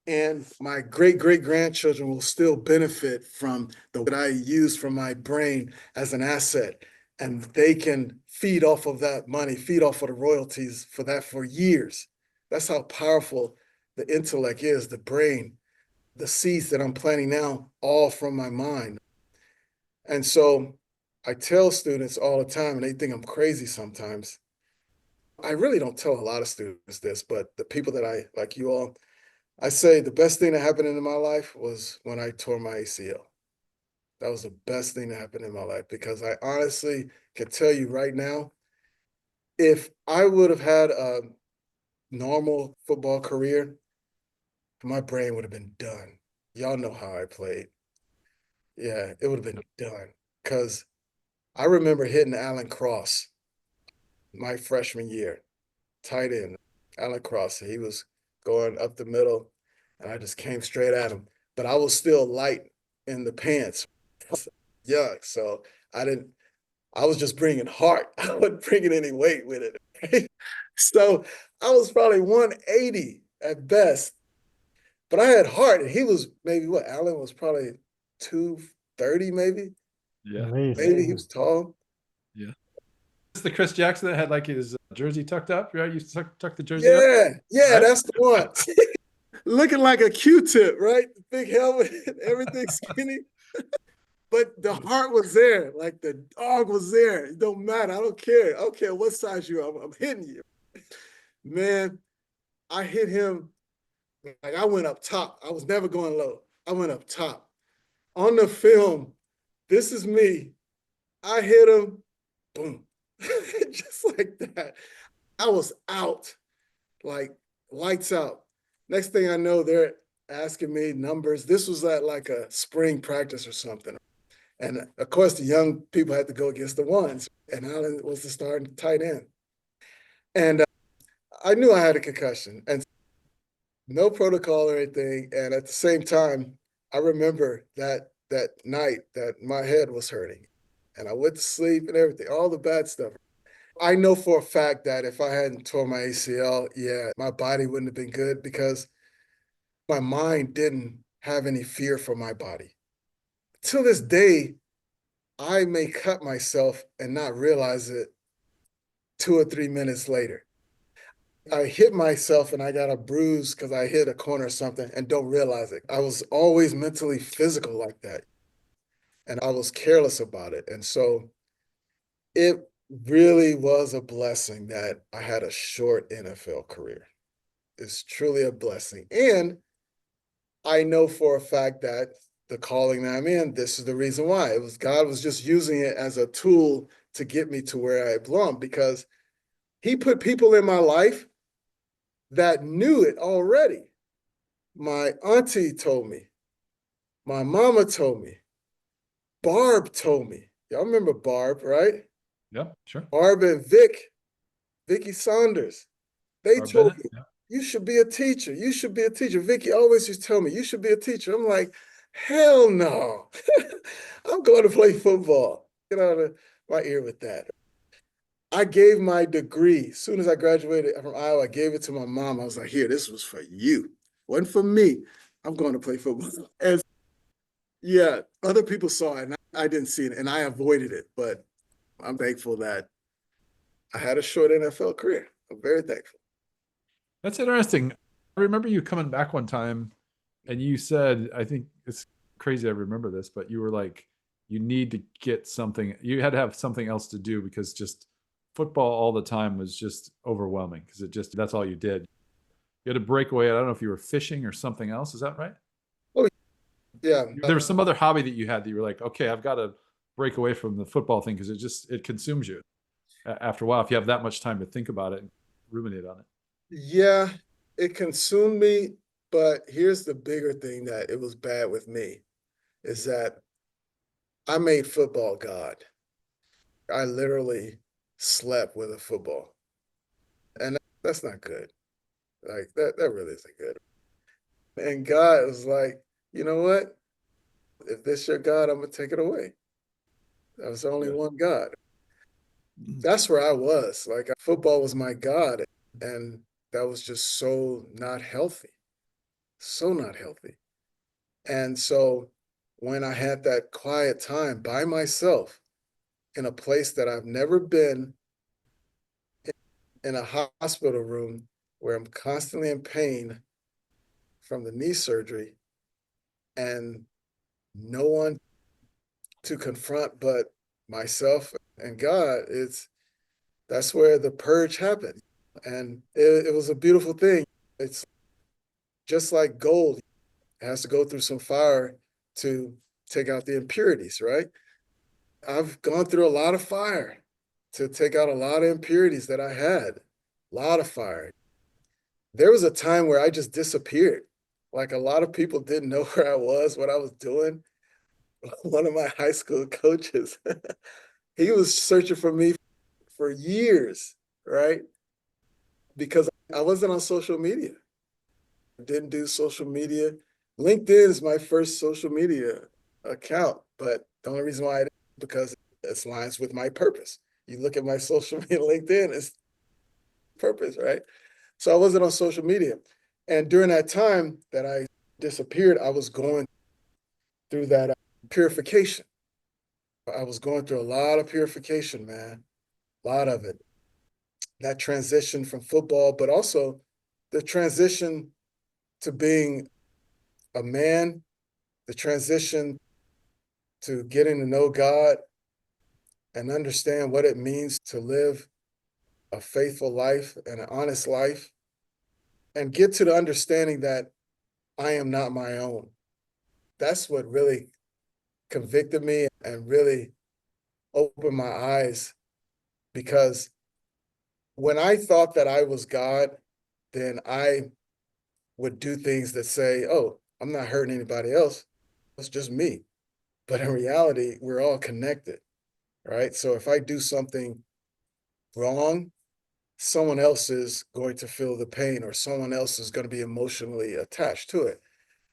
and my great-great-grandchildren will still benefit from what I use from my brain as an asset. And they can feed off of that money, feed off of the royalties for that for years. That's how powerful the intellect is, the brain, the seeds that I'm planting now, all from my mind. And so I tell students all the time, and they think I'm crazy sometimes. I really don't tell a lot of students this, but the people that I, like you all, I say the best thing that happened in my life was when I tore my ACL. That was the best thing that happened in my life because I honestly can tell you right now, if I would have had a normal football career, my brain would have been done. Y'all know how I played. Yeah, it would have been done because I remember hitting Alan Cross my freshman year, tight end, Alan Cross. He was going up the middle, and I just came straight at him. But I was still light in the pants, young. So I was just bringing heart. I wasn't bringing any weight with it. Right? So I was probably 180 at best, but I had heart. And he was maybe what? Alan was probably 230, maybe.
Yeah.
At least.
Maybe he was tall.
Yeah. It's the Chris Jackson that had like his jersey tucked up, right? You tuck the jersey up.
Yeah,
right?
that's the one. Looking like a Q-tip, right? The big helmet, everything skinny. But the heart was there, like the dog was there. It don't matter. I don't care. I don't care what size you are. I'm hitting you. Man, I hit him like I went up top. I was never going low. I went up top. On the film, this is me. I hit him, boom. Just like that. I was out, like lights out. Next thing I know, they're asking me numbers. This was at like a spring practice or something. And of course, the young people had to go against the ones, and Allen was the starting tight end. And I knew I had a concussion, and no protocol or anything. And at the same time, I remember that night that my head was hurting, and I went to sleep and everything, all the bad stuff. I know for a fact that if I hadn't torn my ACL, yeah, my body wouldn't have been good because my mind didn't have any fear for my body. To this day, I may cut myself and not realize it 2 or 3 minutes later. I hit myself and I got a bruise because I hit a corner or something and don't realize it. I was always mentally physical like that. And I was careless about it. And so it really was a blessing that I had a short NFL career. It's truly a blessing. And I know for a fact that the calling that I'm in, this is the reason why. It was God was just using it as a tool to get me to where I belong because he put people in my life that knew it already. My auntie told me, my mama told me, Barb told me. Y'all remember Barb, right?
Yeah, sure.
Barb and Vicky Saunders. They
Barb
told
Bennett,
me,
yeah.
you should be a teacher. You should be a teacher. Vicky always used to tell me, you should be a teacher. I'm like, hell no. I'm going to play football. Get out of my ear with that. I gave my degree. As soon as I graduated from Iowa, I gave it to my mom. I was like, here, this was for you. Wasn't for me. I'm going to play football. And yeah, other people saw it and I didn't see it and I avoided it. But I'm thankful that I had a short NFL career. I'm very thankful.
That's interesting. I remember you coming back one time and you said, I think it's crazy I remember this, but you were like, you need to get something, you had to have something else to do because just football all the time was just overwhelming because that's all you did. You had to break away. I don't know if you were fishing or something else. Is that right?
Oh, yeah.
There was some other hobby that you had that you were like, okay, I've got to break away from the football thing because it consumes you after a while if you have that much time to think about it and ruminate on it.
Yeah, it consumed me. But here's the bigger thing that it was bad with me is that I made football God. I literally slept with a football. And that's not good. Like that really isn't good. And God was like, you know what? If this your God, I'm gonna take it away. There's only one God. That's where I was. Like football was my God. And that was just so not healthy, so not healthy. And so when I had that quiet time by myself in a place that I've never been, in a hospital room where I'm constantly in pain from the knee surgery and no one to confront but myself and God, that's where the purge happened. And it was a beautiful thing. It's just like gold. It has to go through some fire to take out the impurities, right? I've gone through a lot of fire to take out a lot of impurities that I had. A lot of fire. There was a time where I just disappeared. Like a lot of people didn't know where I was, what I was doing. One of my high school coaches, he was searching for me for years, right? Because I wasn't on social media. I didn't do social media. LinkedIn is my first social media account, but the only reason why I didn't, because it aligns with my purpose. You look at my social media, LinkedIn is purpose, right? So I wasn't on social media. And during that time that I disappeared, I was going through that purification. I was going through a lot of purification, man, a lot of it. That transition from football, but also the transition to being a man, the transition to getting to know God and understand what it means to live a faithful life and an honest life, and get to the understanding that I am not my own. That's what really convicted me and really opened my eyes, because when I thought that I was God, then I would do things that say, oh, I'm not hurting anybody else. It's just me. But in reality, we're all connected, right? So if I do something wrong, someone else is going to feel the pain, or someone else is going to be emotionally attached to it.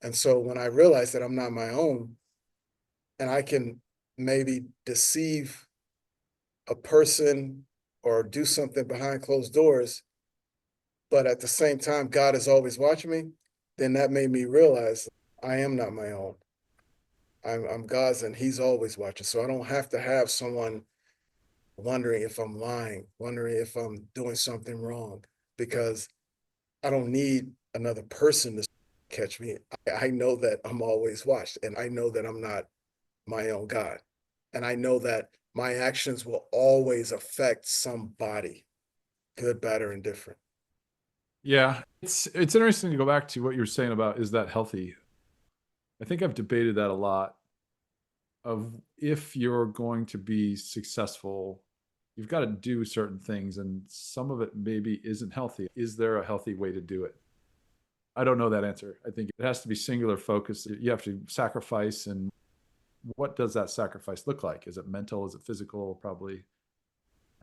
And so when I realized that I'm not my own, and I can maybe deceive a person or do something behind closed doors, but at the same time, God is always watching me, then that made me realize I am not my own. I'm God's, and he's always watching. So I don't have to have someone wondering if I'm lying, wondering if I'm doing something wrong, because I don't need another person to catch me. I know that I'm always watched, and I know that I'm not my own God. And I know that my actions will always affect somebody, good, bad, or indifferent.
Yeah, it's interesting to go back to what you were saying about, is that healthy? I think I've debated that a lot, of if you're going to be successful, you've got to do certain things, and some of it maybe isn't healthy. Is there a healthy way to do it? I don't know that answer. I think it has to be singular focus. You have to sacrifice, and what does that sacrifice look like? Is it mental? Is it physical? Probably.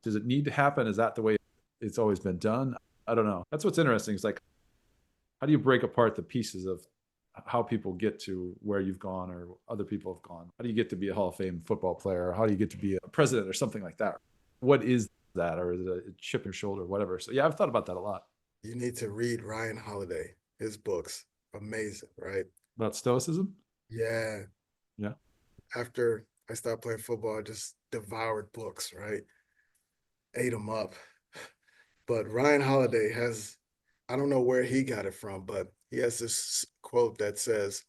Does it need to happen? Is that the way it's always been done? I don't know. That's what's interesting. It's like, how do you break apart the pieces of how people get to where you've gone or other people have gone? How do you get to be a Hall of Fame football player? Or how do you get to be a president or something like that? What is that? Or is it a chip on your shoulder, whatever? So yeah, I've thought about that a lot.
You need to read Ryan Holiday, his books. Amazing, right?
About stoicism?
Yeah.
Yeah.
After I stopped playing football, I just devoured books, right? Ate them up. But Ryan Holiday has, I don't know where he got it from, but he has this quote that says,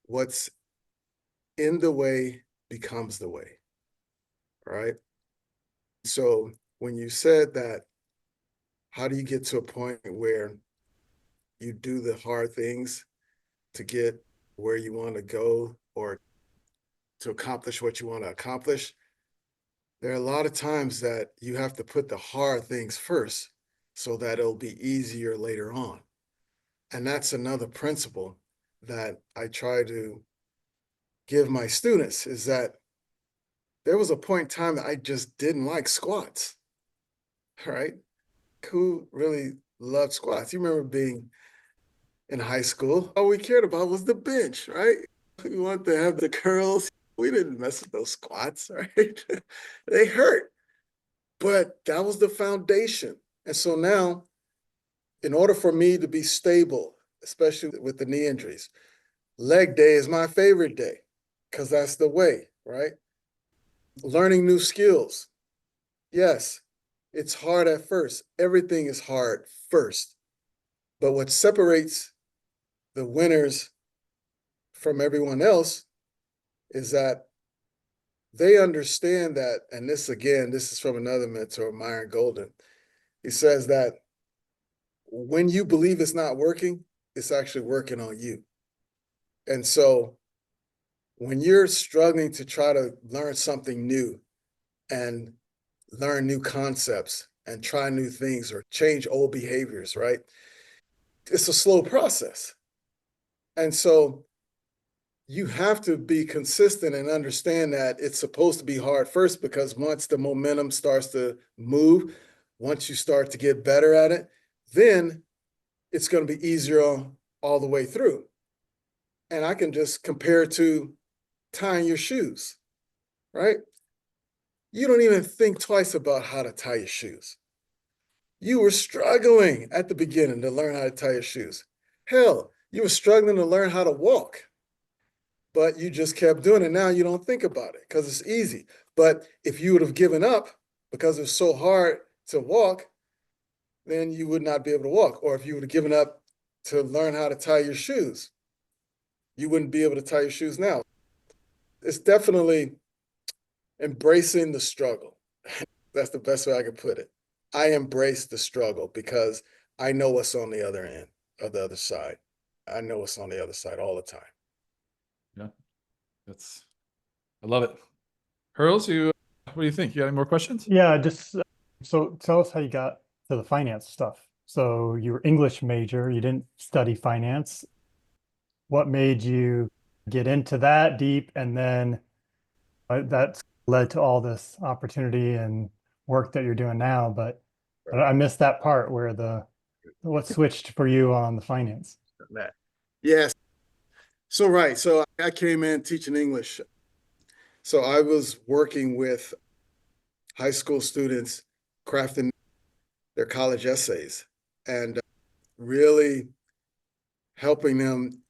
what's in the way becomes the way, right? So when you said that, how do you get to a point where you do the hard things to get where you want to go, or to accomplish what you want to accomplish? There are a lot of times that you have to put the hard things first so that it'll be easier later on. And that's another principle that I try to give my students, is that there was a point in time that I just didn't like squats, right? Who really loved squats? You remember being in high school, all we cared about was the bench, right? We wanted to have the curls. We didn't mess with those squats, right? They hurt, but that was the foundation. And so now in order for me to be stable, especially with the knee injuries, leg day is my favorite day because that's the way, right? Learning new skills. Yes, it's hard at first. Everything is hard first. But what separates the winners from everyone else is that they understand that, and this again, this is from another mentor, Myron Golden. He says that when you believe it's not working, it's actually working on you. And so when you're struggling to try to learn something new and learn new concepts and try new things or change old behaviors, right? It's a slow process. And so you have to be consistent and understand that it's supposed to be hard first, because once the momentum starts to move, once you start to get better at it, then it's going to be easier all the way through. And I can just compare it to tying your shoes, right? You don't even think twice about how to tie your shoes. You were struggling at the beginning to learn how to tie your shoes. Hell, you were struggling to learn how to walk, but you just kept doing it. Now you don't think about it because it's easy. But if you would have given up because it was so hard to walk, then you would not be able to walk. Or if you would have given up to learn how to tie your shoes, you wouldn't be able to tie your shoes now. It's definitely embracing the struggle. That's the best way I can put it. I embrace the struggle because I know what's on the other end of the other side. I know what's on the other side all the time.
Yeah, I love it. Hurls, what do you think? You got any more questions?
Yeah, just so tell us how you got to the finance stuff. So you were English major, you didn't study finance. What made you get into that deep? And then that led to all this opportunity and work that you're doing now. But I missed that part where what switched for you on the finance.
Yes. So, right. So I came in teaching English. So I was working with high school students crafting their college essays and really helping them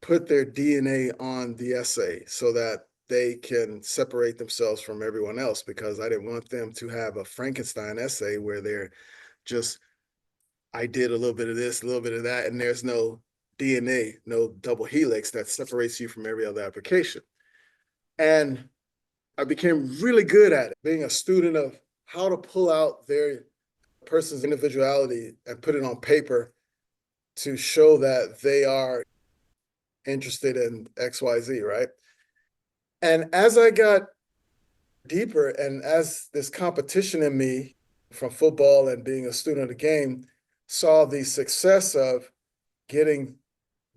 put their DNA on the essay so that they can separate themselves from everyone else, because I didn't want them to have a Frankenstein essay where they're just, I did a little bit of this, a little bit of that, and there's no DNA, no double helix that separates you from every other application. And I became really good at it, being a student of how to pull out their person's individuality and put it on paper to show that they are interested in XYZ, right? And as I got deeper and as this competition in me from football and being a student of the game saw the success of getting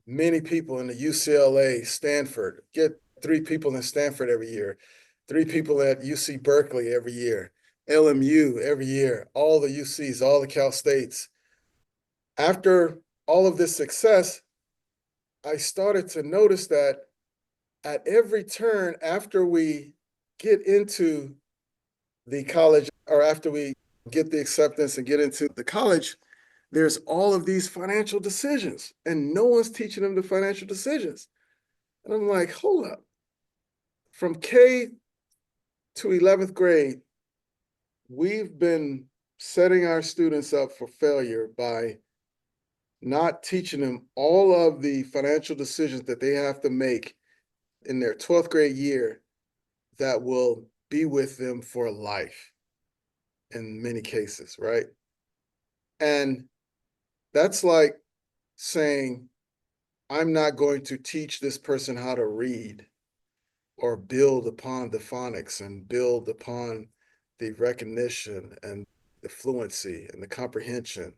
many people in the UCLA, Stanford, get 3 people in Stanford every year, 3 people at UC Berkeley every year, LMU every year, all the UCs, all the Cal States. After all of this success, I started to notice that at every turn after we get into the college, or after we get the acceptance and get into the college, there's all of these financial decisions and no one's teaching them the financial decisions. And I'm like, hold up. From K to 11th grade, we've been setting our students up for failure by not teaching them all of the financial decisions that they have to make in their 12th grade year that will be with them for life in many cases, right? And that's like saying, I'm not going to teach this person how to read or build upon the phonics and build upon the recognition and the fluency and the comprehension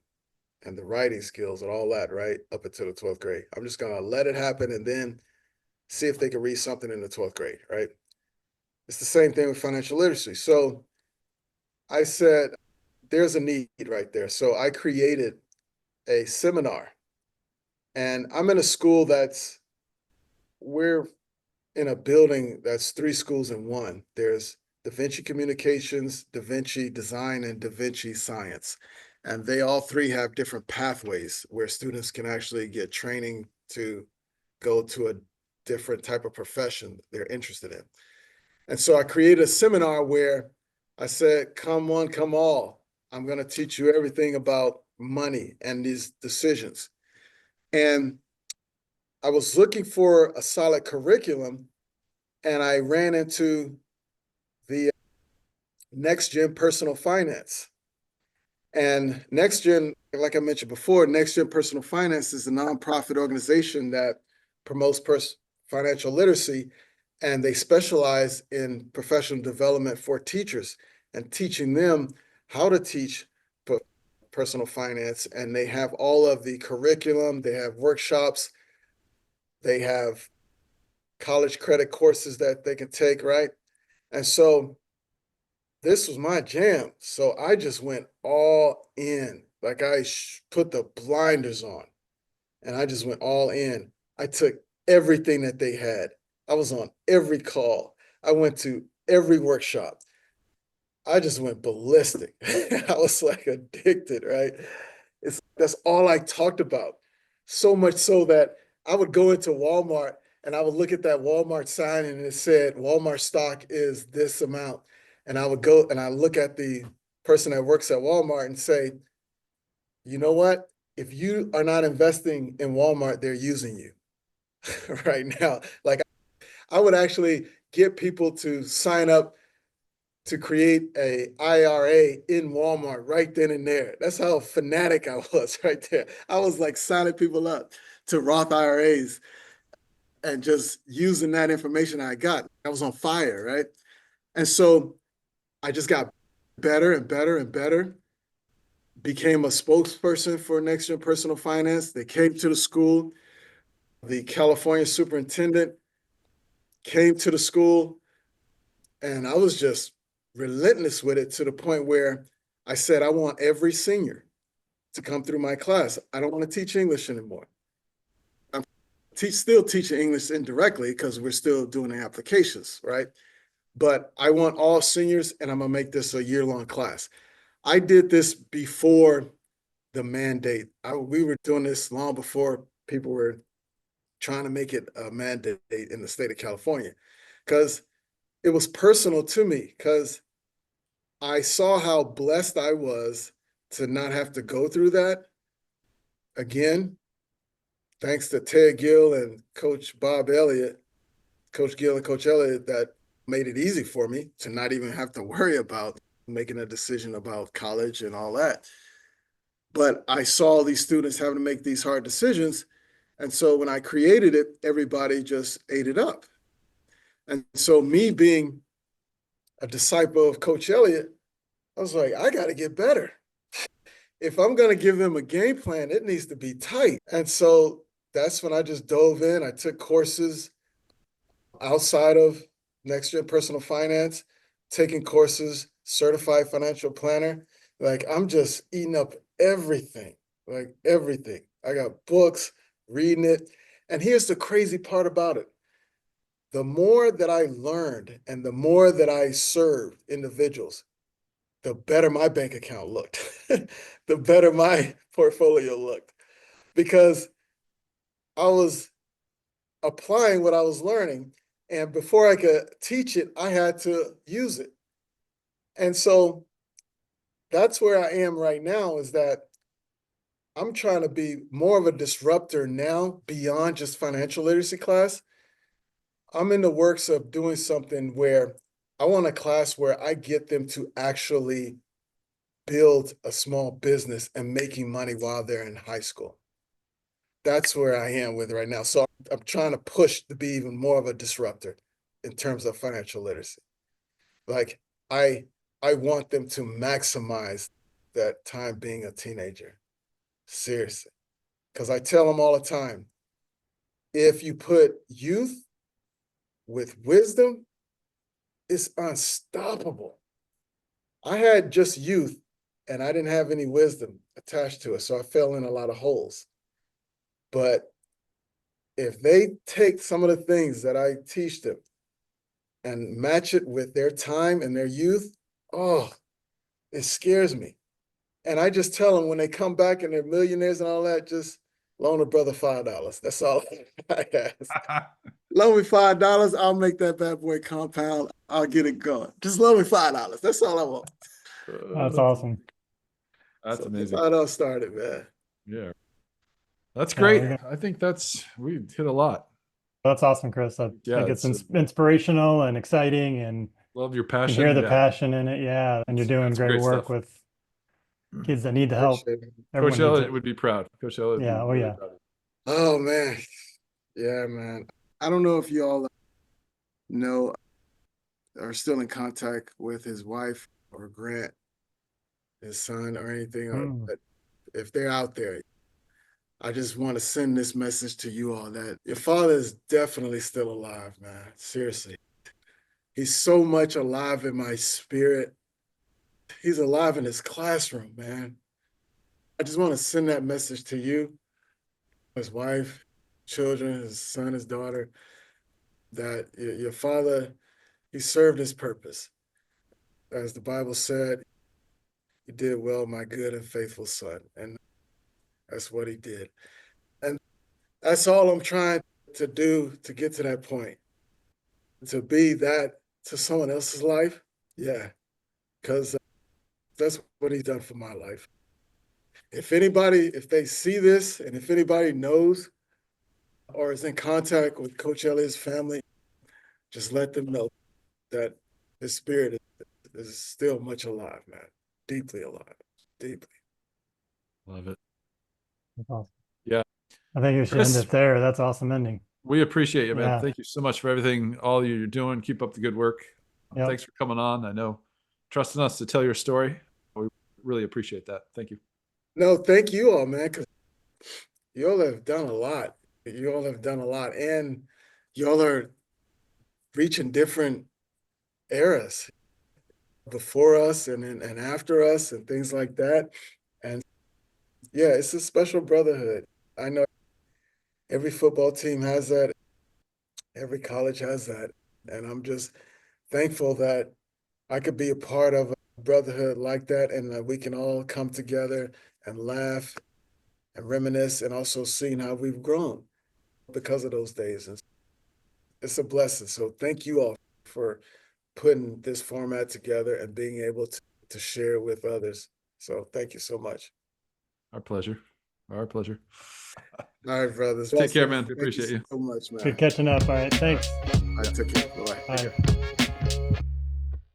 and the writing skills and all that, right? Up until the 12th grade. I'm just going to let it happen and then see if they can read something in the 12th grade, right? It's the same thing with financial literacy. So I said, there's a need right there. So I created a seminar, and I'm in a school we're in a building that's 3 schools in one. There's Da Vinci Communications, Da Vinci Design, and Da Vinci Science. And they all three have different pathways where students can actually get training to go to a different type of profession they're interested in. And so I created a seminar where I said, come one, come all. I'm going to teach you everything about money and these decisions. And I was looking for a solid curriculum, and I ran into the Next Gen Personal Finance. And Next Gen, like I mentioned before, Next Gen Personal Finance is a nonprofit organization that promotes financial literacy, and they specialize in professional development for teachers and teaching them how to teach personal finance. And they have all of the curriculum, they have workshops, they have college credit courses that they can take, right? And so this was my jam. So I just went all in. Like I put the blinders on and I just went all in. I took everything that they had. I was on every call. I went to every workshop. I just went ballistic. I was like addicted, right? That's all I talked about. So much so that I would go into Walmart and I would look at that Walmart sign and it said Walmart stock is this amount. And I would go and I look at the person that works at Walmart and say, you know what? If you are not investing in Walmart, they're using you right now. Like I would actually get people to sign up to create a IRA in Walmart right then and there. That's how fanatic I was right there. I was like signing people up to Roth IRAs and just using that information I got. I was on fire, right? And so I just got better and better and better, became a spokesperson for Next Gen Personal Finance. They came to the school. The California superintendent came to the school, and I was just relentless with it to the point where I said, I want every senior to come through my class. I don't want to teach English anymore. I'm still teaching English indirectly because we're still doing the applications, right? But I want all seniors, and I'm going to make this a year-long class. I did this before the mandate. We were doing this long before people were trying to make it a mandate in the state of California, because it was personal to me, because I saw how blessed I was to not have to go through that. Again, thanks to Ted Gill and Coach Bob Elliott, Coach Gill and Coach Elliott, that made it easy for me to not even have to worry about making a decision about college and all that. But I saw these students having to make these hard decisions. And so when I created it, everybody just ate it up. And so me being a disciple of Coach Elliott, I was like, I got to get better. If I'm going to give them a game plan, it needs to be tight. And so that's when I just dove in. I took courses outside of Next Gen Personal Finance, taking courses, certified financial planner. Like I'm just eating up everything, like everything. I got books, reading it. And here's the crazy part about it. The more that I learned and the more that I served individuals, the better my bank account looked, the better my portfolio looked, because I was applying what I was learning. And before I could teach it, I had to use it. And so that's where I am right now, is that I'm trying to be more of a disruptor now beyond just financial literacy class. I'm in the works of doing something where I want a class where I get them to actually build a small business and making money while they're in high school. That's where I am with it right now. So I'm trying to push to be even more of a disruptor in terms of financial literacy. Like I want them to maximize that time being a teenager. Seriously. Because I tell them all the time, if you put youth with wisdom, it's unstoppable. I had just youth and I didn't have any wisdom attached to it. So I fell in a lot of holes. But if they take some of the things that I teach them and match it with their time and their youth, oh, it scares me. And I just tell them when they come back and they're millionaires and all that, just loan a brother $5. That's all I ask. Loan me $5, I'll make that bad boy compound. I'll get it going. Just loan me $5. That's all I want.
That's awesome.
That's
So
amazing.
that's how it all started, man.
Yeah. That's
Yeah,
great.
we're
I think we hit a lot.
That's awesome, Chris. I
Yeah,
think it's
it's
inspirational and exciting, and
Love your
you
passion.
can hear the
Yeah.
passion in it. Yeah, and you're doing
That's
great
great
work
stuff.
with kids that need the help.
Appreciate it.
Everyone
Coach
needs
Elliott
it.
would be proud. Coach Elliott would
Yeah,
be
oh,
really
yeah.
proud.
Oh, man. Yeah, man. I don't know if you all know are still in contact with his wife or Grant, his son, or anything. But if they're out there, I just want to send this message to you all that your father is definitely still alive, man. Seriously. He's so much alive in my spirit. He's alive in his classroom, man. I just want to send that message to you, his wife, children, his son, his daughter, that your father, he served his purpose. As the Bible said, you did well, my good and faithful son. And that's what he did. And that's all I'm trying to do to get to that point, to be that to someone else's life. Yeah, because that's what he's done for my life. If they see this and if anybody knows or is in contact with Coach Elliott's family, just let them know that his spirit is still much alive, man. Deeply alive. Deeply.
Love it.
That's awesome.
Yeah.
I think you should end
Chris,
it there. That's awesome ending.
we appreciate you, man.
Yeah.
Thank you so much for everything, all you're doing. Keep up the good work.
Yep.
Thanks for coming on. I know, trusting us to tell your story. We really appreciate that. Thank you.
No, thank you all, man, because you all have done a lot. You all have done a lot. And you all are reaching different eras before us and after us and things like that. And yeah, it's a special brotherhood. I know every football team has that. Every college has that. And I'm just thankful that I could be a part of a brotherhood like that and that we can all come together and laugh and reminisce and also seeing how we've grown because of those days. And it's a blessing. So thank you all for putting this format together and being able to share with others. So thank you so much.
Our pleasure. Our pleasure.
All right, brothers.
Take care, man. We appreciate you.
so much, man.
Good catching up. All right. Thanks.
All right, take care. Bye-bye.
Bye.